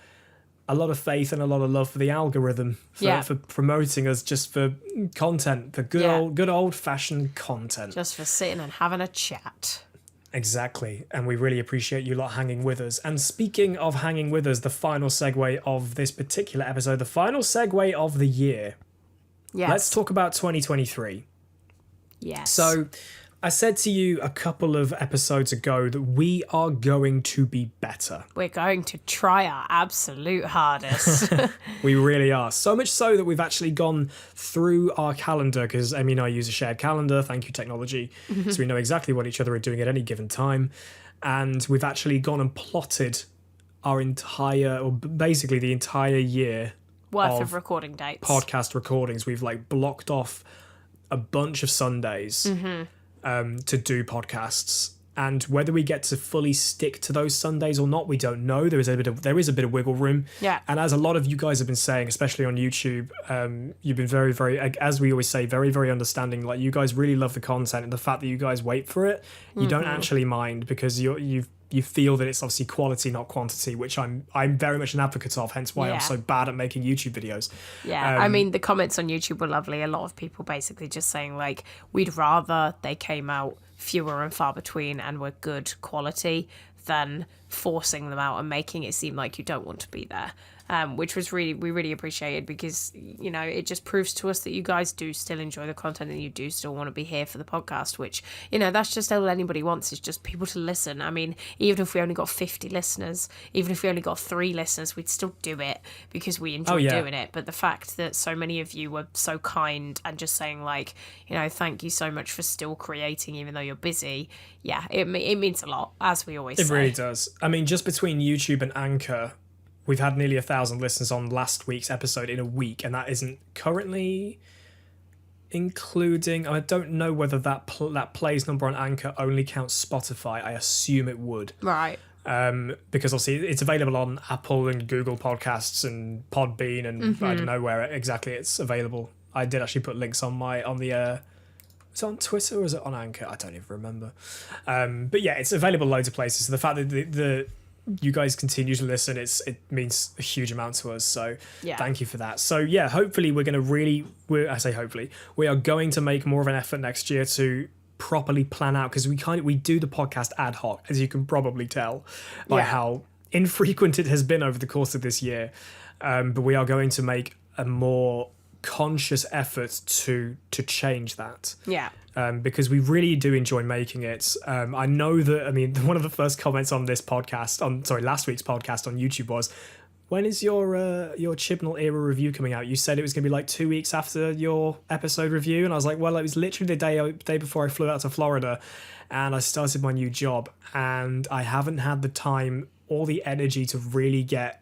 a lot of faith and a lot of love for the algorithm for promoting us just for content, for good old fashioned content. Just for sitting and having a chat. Exactly. And we really appreciate you lot hanging with us. And speaking of hanging with us, the final segue of this particular episode, the final segue of the year. Yes. Let's talk about 2023. Yes. So I said to you a couple of episodes ago that we are going to be better. We're going to try our absolute hardest. We really are. So much so that we've actually gone through our calendar, because Amy and I use a shared calendar. Thank you, technology. So we know exactly what each other are doing at any given time. And we've actually gone and plotted our entire, or basically the entire year worth of recording dates. Podcast recordings. We've like blocked off a bunch of Sundays to do podcasts, and whether we get to fully stick to those Sundays or not, we don't know. There is a bit of wiggle room. Yeah. And as a lot of you guys have been saying, especially on YouTube, you've been very, very, as we always say, very, very understanding. Like, you guys really love the content, and the fact that you guys wait for it, you don't actually mind, because you feel that it's obviously quality, not quantity, which I'm very much an advocate of, hence why I'm so bad at making YouTube videos. Yeah, I mean, the comments on YouTube were lovely. A lot of people basically just saying, like, we'd rather they came out fewer and far between and were good quality than forcing them out and making it seem like you don't want to be there. Which was we really appreciated, because, you know, it just proves to us that you guys do still enjoy the content and you do still want to be here for the podcast, which, you know, that's just all anybody wants, is just people to listen. I mean, even if we only got 50 listeners, even if we only got 3 listeners, we'd still do it because we enjoy doing it. But the fact that so many of you were so kind and just saying, like, you know, thank you so much for still creating even though you're busy, it means a lot, as we always say. It really does. I mean, just between YouTube and Anchor, we've had nearly 1,000 listeners on last week's episode in a week, and that isn't currently including. I don't know whether that plays number on Anchor only counts Spotify. I assume it would. Right. Because obviously it's available on Apple and Google Podcasts and Podbean, and I don't know where exactly it's available. I did actually put links on is it on Twitter or is it on Anchor? I don't even remember. But yeah, it's available loads of places. So the fact that the you guys continue to listen, it means a huge amount to us, so thank you for that. So yeah, hopefully we are going to make more of an effort next year to properly plan out, because we do the podcast ad hoc, as you can probably tell by how infrequent it has been over the course of this year, but we are going to make a more conscious effort to change that. Because we really do enjoy making it. I know that, I mean, one of the first comments on last week's podcast on YouTube was, when is your Chibnall era review coming out? You said it was going to be like 2 weeks after your episally review, and I was like, well, it was literally the day before I flew out to Florida and I started my new job, and I haven't had the time or the energy to really get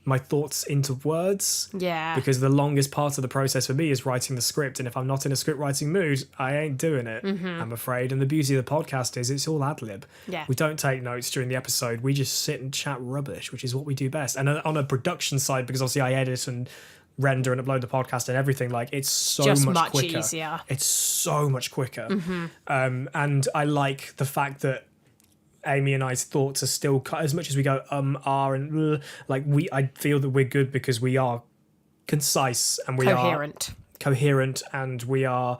my thoughts into words, because the longest part of the process for me is writing the script, and if I'm not in a script writing mood, I ain't doing it, I'm afraid. And the beauty of the podcast is it's all ad lib. We don't take notes during the episode, we just sit and chat rubbish, which is what we do best. And on a production side, because obviously I edit and render and upload the podcast and everything, like, it's so just much much quicker. easier. It's so much quicker. And I like the fact that Amy and I's thoughts are still, as much as we go are and like, I feel that we're good because we are concise and we are coherent, and we are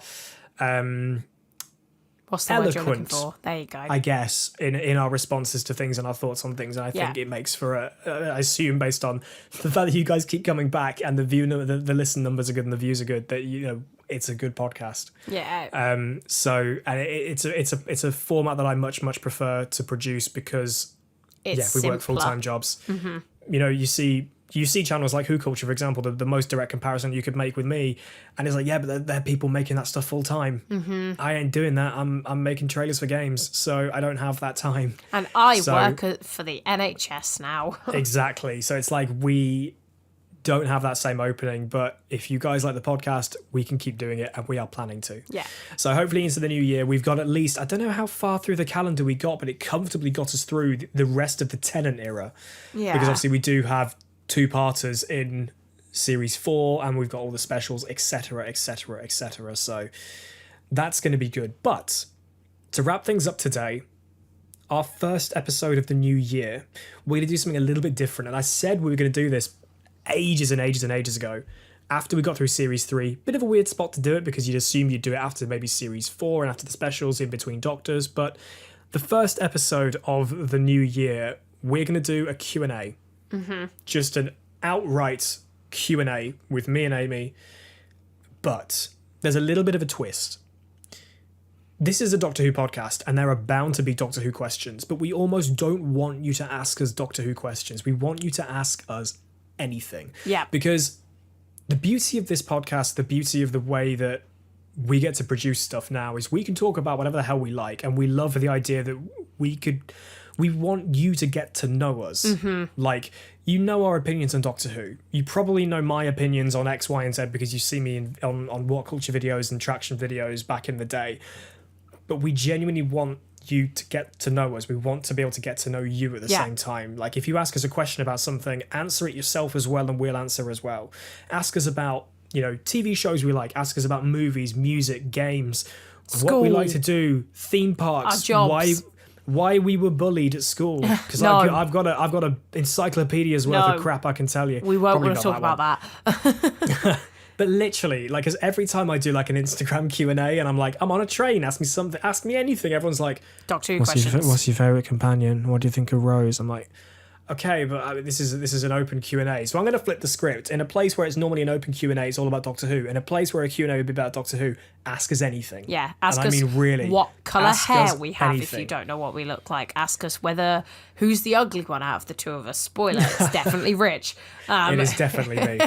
what's the word you're looking for? There you go. I guess in our responses to things and our thoughts on things, and I think it makes for I assume, based on the fact that you guys keep coming back and the the listen numbers are good and the views are good, that, you know, it's a good podcast. So, and it's a format that I much prefer to produce, because we work full-time jobs. You know, you see channels like Who Culture, for example, the most direct comparison you could make with me, and it's like, but they're people making that stuff full-time. I ain't doing that. I'm making trailers for games, so I don't have that time. And I work for the NHS now. Exactly. So it's like, we don't have that same opening, but if you guys like the podcast, we can keep doing it, and we are planning to. So hopefully into the new year, we've got at least, I don't know how far through the calendar we got, but it comfortably got us through the rest of the Tennant era. Because obviously we do have 2-parters in series 4, and we've got all the specials, etc. So that's going to be good. But to wrap things up today, our first episode of the new year, we're going to do something a little bit different. And I said we were going to do this ages and ages and ages ago. After we got through series 3, bit of a weird spot to do it because you'd assume you'd do it after maybe series 4 and after the specials in between Doctors. But the first episode of the new year, we're going to do a Q&A. Just an outright Q&A with me and Amy. But there's a little bit of a twist. This is a Doctor Who podcast, and there are bound to be Doctor Who questions, but we almost don't want you to ask us Doctor Who questions. We want you to ask us anything. Yeah. Because the beauty of this podcast, the beauty of the way that we get to produce stuff now is we can talk about whatever the hell we like, and we love the idea that we want you to get to know us. Like, you know our opinions on Doctor Who. You probably know my opinions on X, Y, and Z because you see me on What Culture videos and Traction videos back in the day. But we genuinely want you to get to know us. We want to be able to get to know you at the same time. Like, if you ask us a question about something, answer it yourself as well, and we'll answer as well. Ask us about, TV shows we like. Ask us about movies, music, games, School. what we like to do, theme parks, Our jobs. why we were bullied at school. Because No. I've got a encyclopedia's worth No. of crap I can tell you. We won't Probably want to not talk that about one. that. But literally, like, as every time I do like an Instagram Q&A and I'm like, I'm on a train, ask me something, ask me anything, everyone's like, Doctor Who questions. what's your favourite companion? What do you think of Rose? I'm like, okay, but this is an open Q&A. So I'm going to flip the script. In a place where it's normally an open Q&A, it's all about Doctor Who. In a place where a Q&A would be about Doctor Who, ask us anything. Yeah, ask and us I mean, really, what colour ask hair us we have if anything. you don't know what we look like. Ask us who's the ugly one out of the two of us. Spoiler, it's definitely Rich. It is definitely me.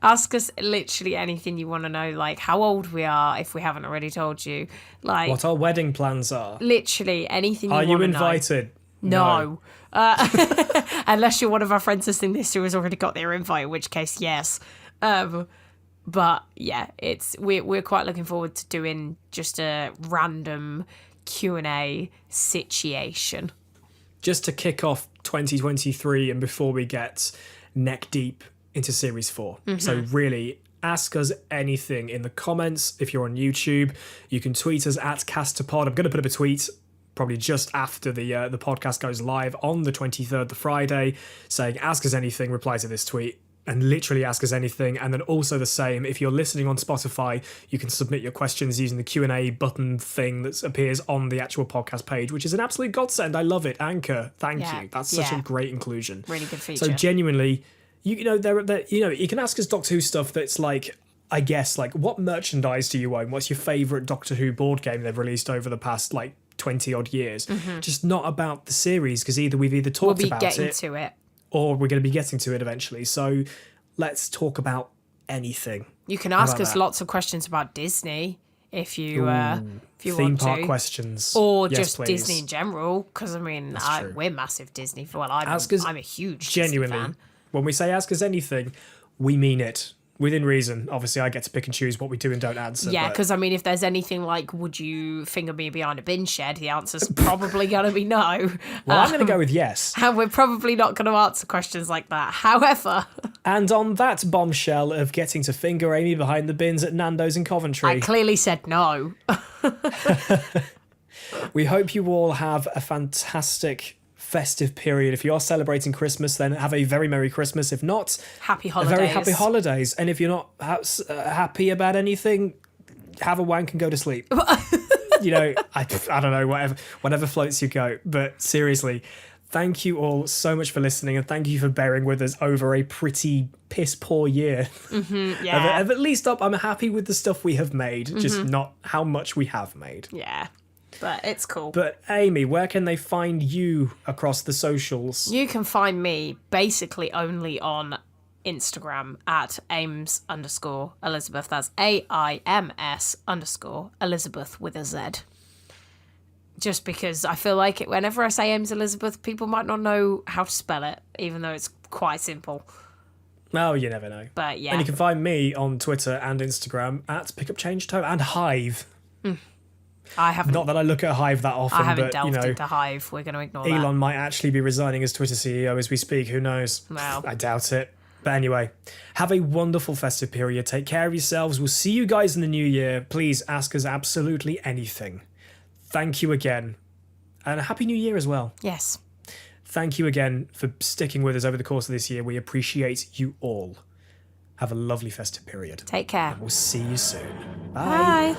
Ask us literally anything you want to know, like how old we are, if we haven't already told you. Like, What our wedding plans are. literally anything you Are want you to know. invited? No. Unless you're one of our friends listening to this who has already got their invite, in which case, yes. But yeah, we're quite looking forward to doing just a random Q&A situation. Just to kick off 2023 and before we get neck deep into series 4. So really, ask us anything in the comments. If you're on YouTube, you can tweet us at Casterpod. I'm going to put up a tweet probably just after the podcast goes live on the 23rd, the Friday, saying ask us anything, reply to this tweet, and literally ask us anything. And then also the same, if you're listening on Spotify, you can submit your questions using the Q&A button thing that appears on the actual podcast page, which is an absolute godsend. I love it. Anchor, thank you. That's such a great inclusion. Really good feature. So genuinely, you can ask us Doctor Who stuff that's like, I guess, like, what merchandise do you own? What's your favourite Doctor Who board game they've released over the past, 20 odd years? Just not about the series, because we've talked about it. We'll be getting to it. Or we're going to be getting to it eventually. So let's talk about anything. You can ask us lots of questions about Disney if you want to. Theme park questions. Or Yes, just please. Disney in general, because I mean, true. we're massive Disney. I'm a huge Genuinely, Disney fan. when we say ask us anything, we mean it. Within reason. Obviously, I get to pick and choose what we do and don't answer. Yeah, but- because I mean, if there's anything like, would you finger me behind a bin shed? The answer's probably going to be no. Well, I'm going to go with yes. And we're probably not going to answer questions like that. However, And on that bombshell of getting to finger Amy behind the bins at Nando's in Coventry, I clearly said no. we hope you all have a fantastic festive period. If you are celebrating Christmas, then have a very Merry Christmas. If not, Happy a holidays. very happy holidays. And if you're not happy about anything, have a wank and go to sleep. I don't know, whatever floats your goat. But seriously, thank you all so much for listening, and thank you for bearing with us over a pretty piss poor year. Yeah. At least I'm happy with the stuff we have made, just not how much we have made. Yeah. But it's cool. But Amy, where can they find you across the socials? You can find me basically only on Instagram at Ames_Elizabeth. That's AIMS_Elizabeth with a Z. Just because I feel like whenever I say Ames Elizabeth, people might not know how to spell it, even though it's quite simple. Oh, you never know. But yeah. And you can find me on Twitter and Instagram at PickupChangeTo and Hive. I haven't. Not that I look at Hive that often, I haven't but delved into Hive. We're going to ignore that. Elon might actually be resigning as Twitter CEO as we speak. Who knows? Well. I doubt it. But anyway, have a wonderful festive period. Take care of yourselves. We'll see you guys in the new year. Please ask us absolutely anything. Thank you again. And a happy new year as well. Yes. Thank you again for sticking with us over the course of this year. We appreciate you all. Have a lovely festive period. Take care. And we'll see you soon. Bye.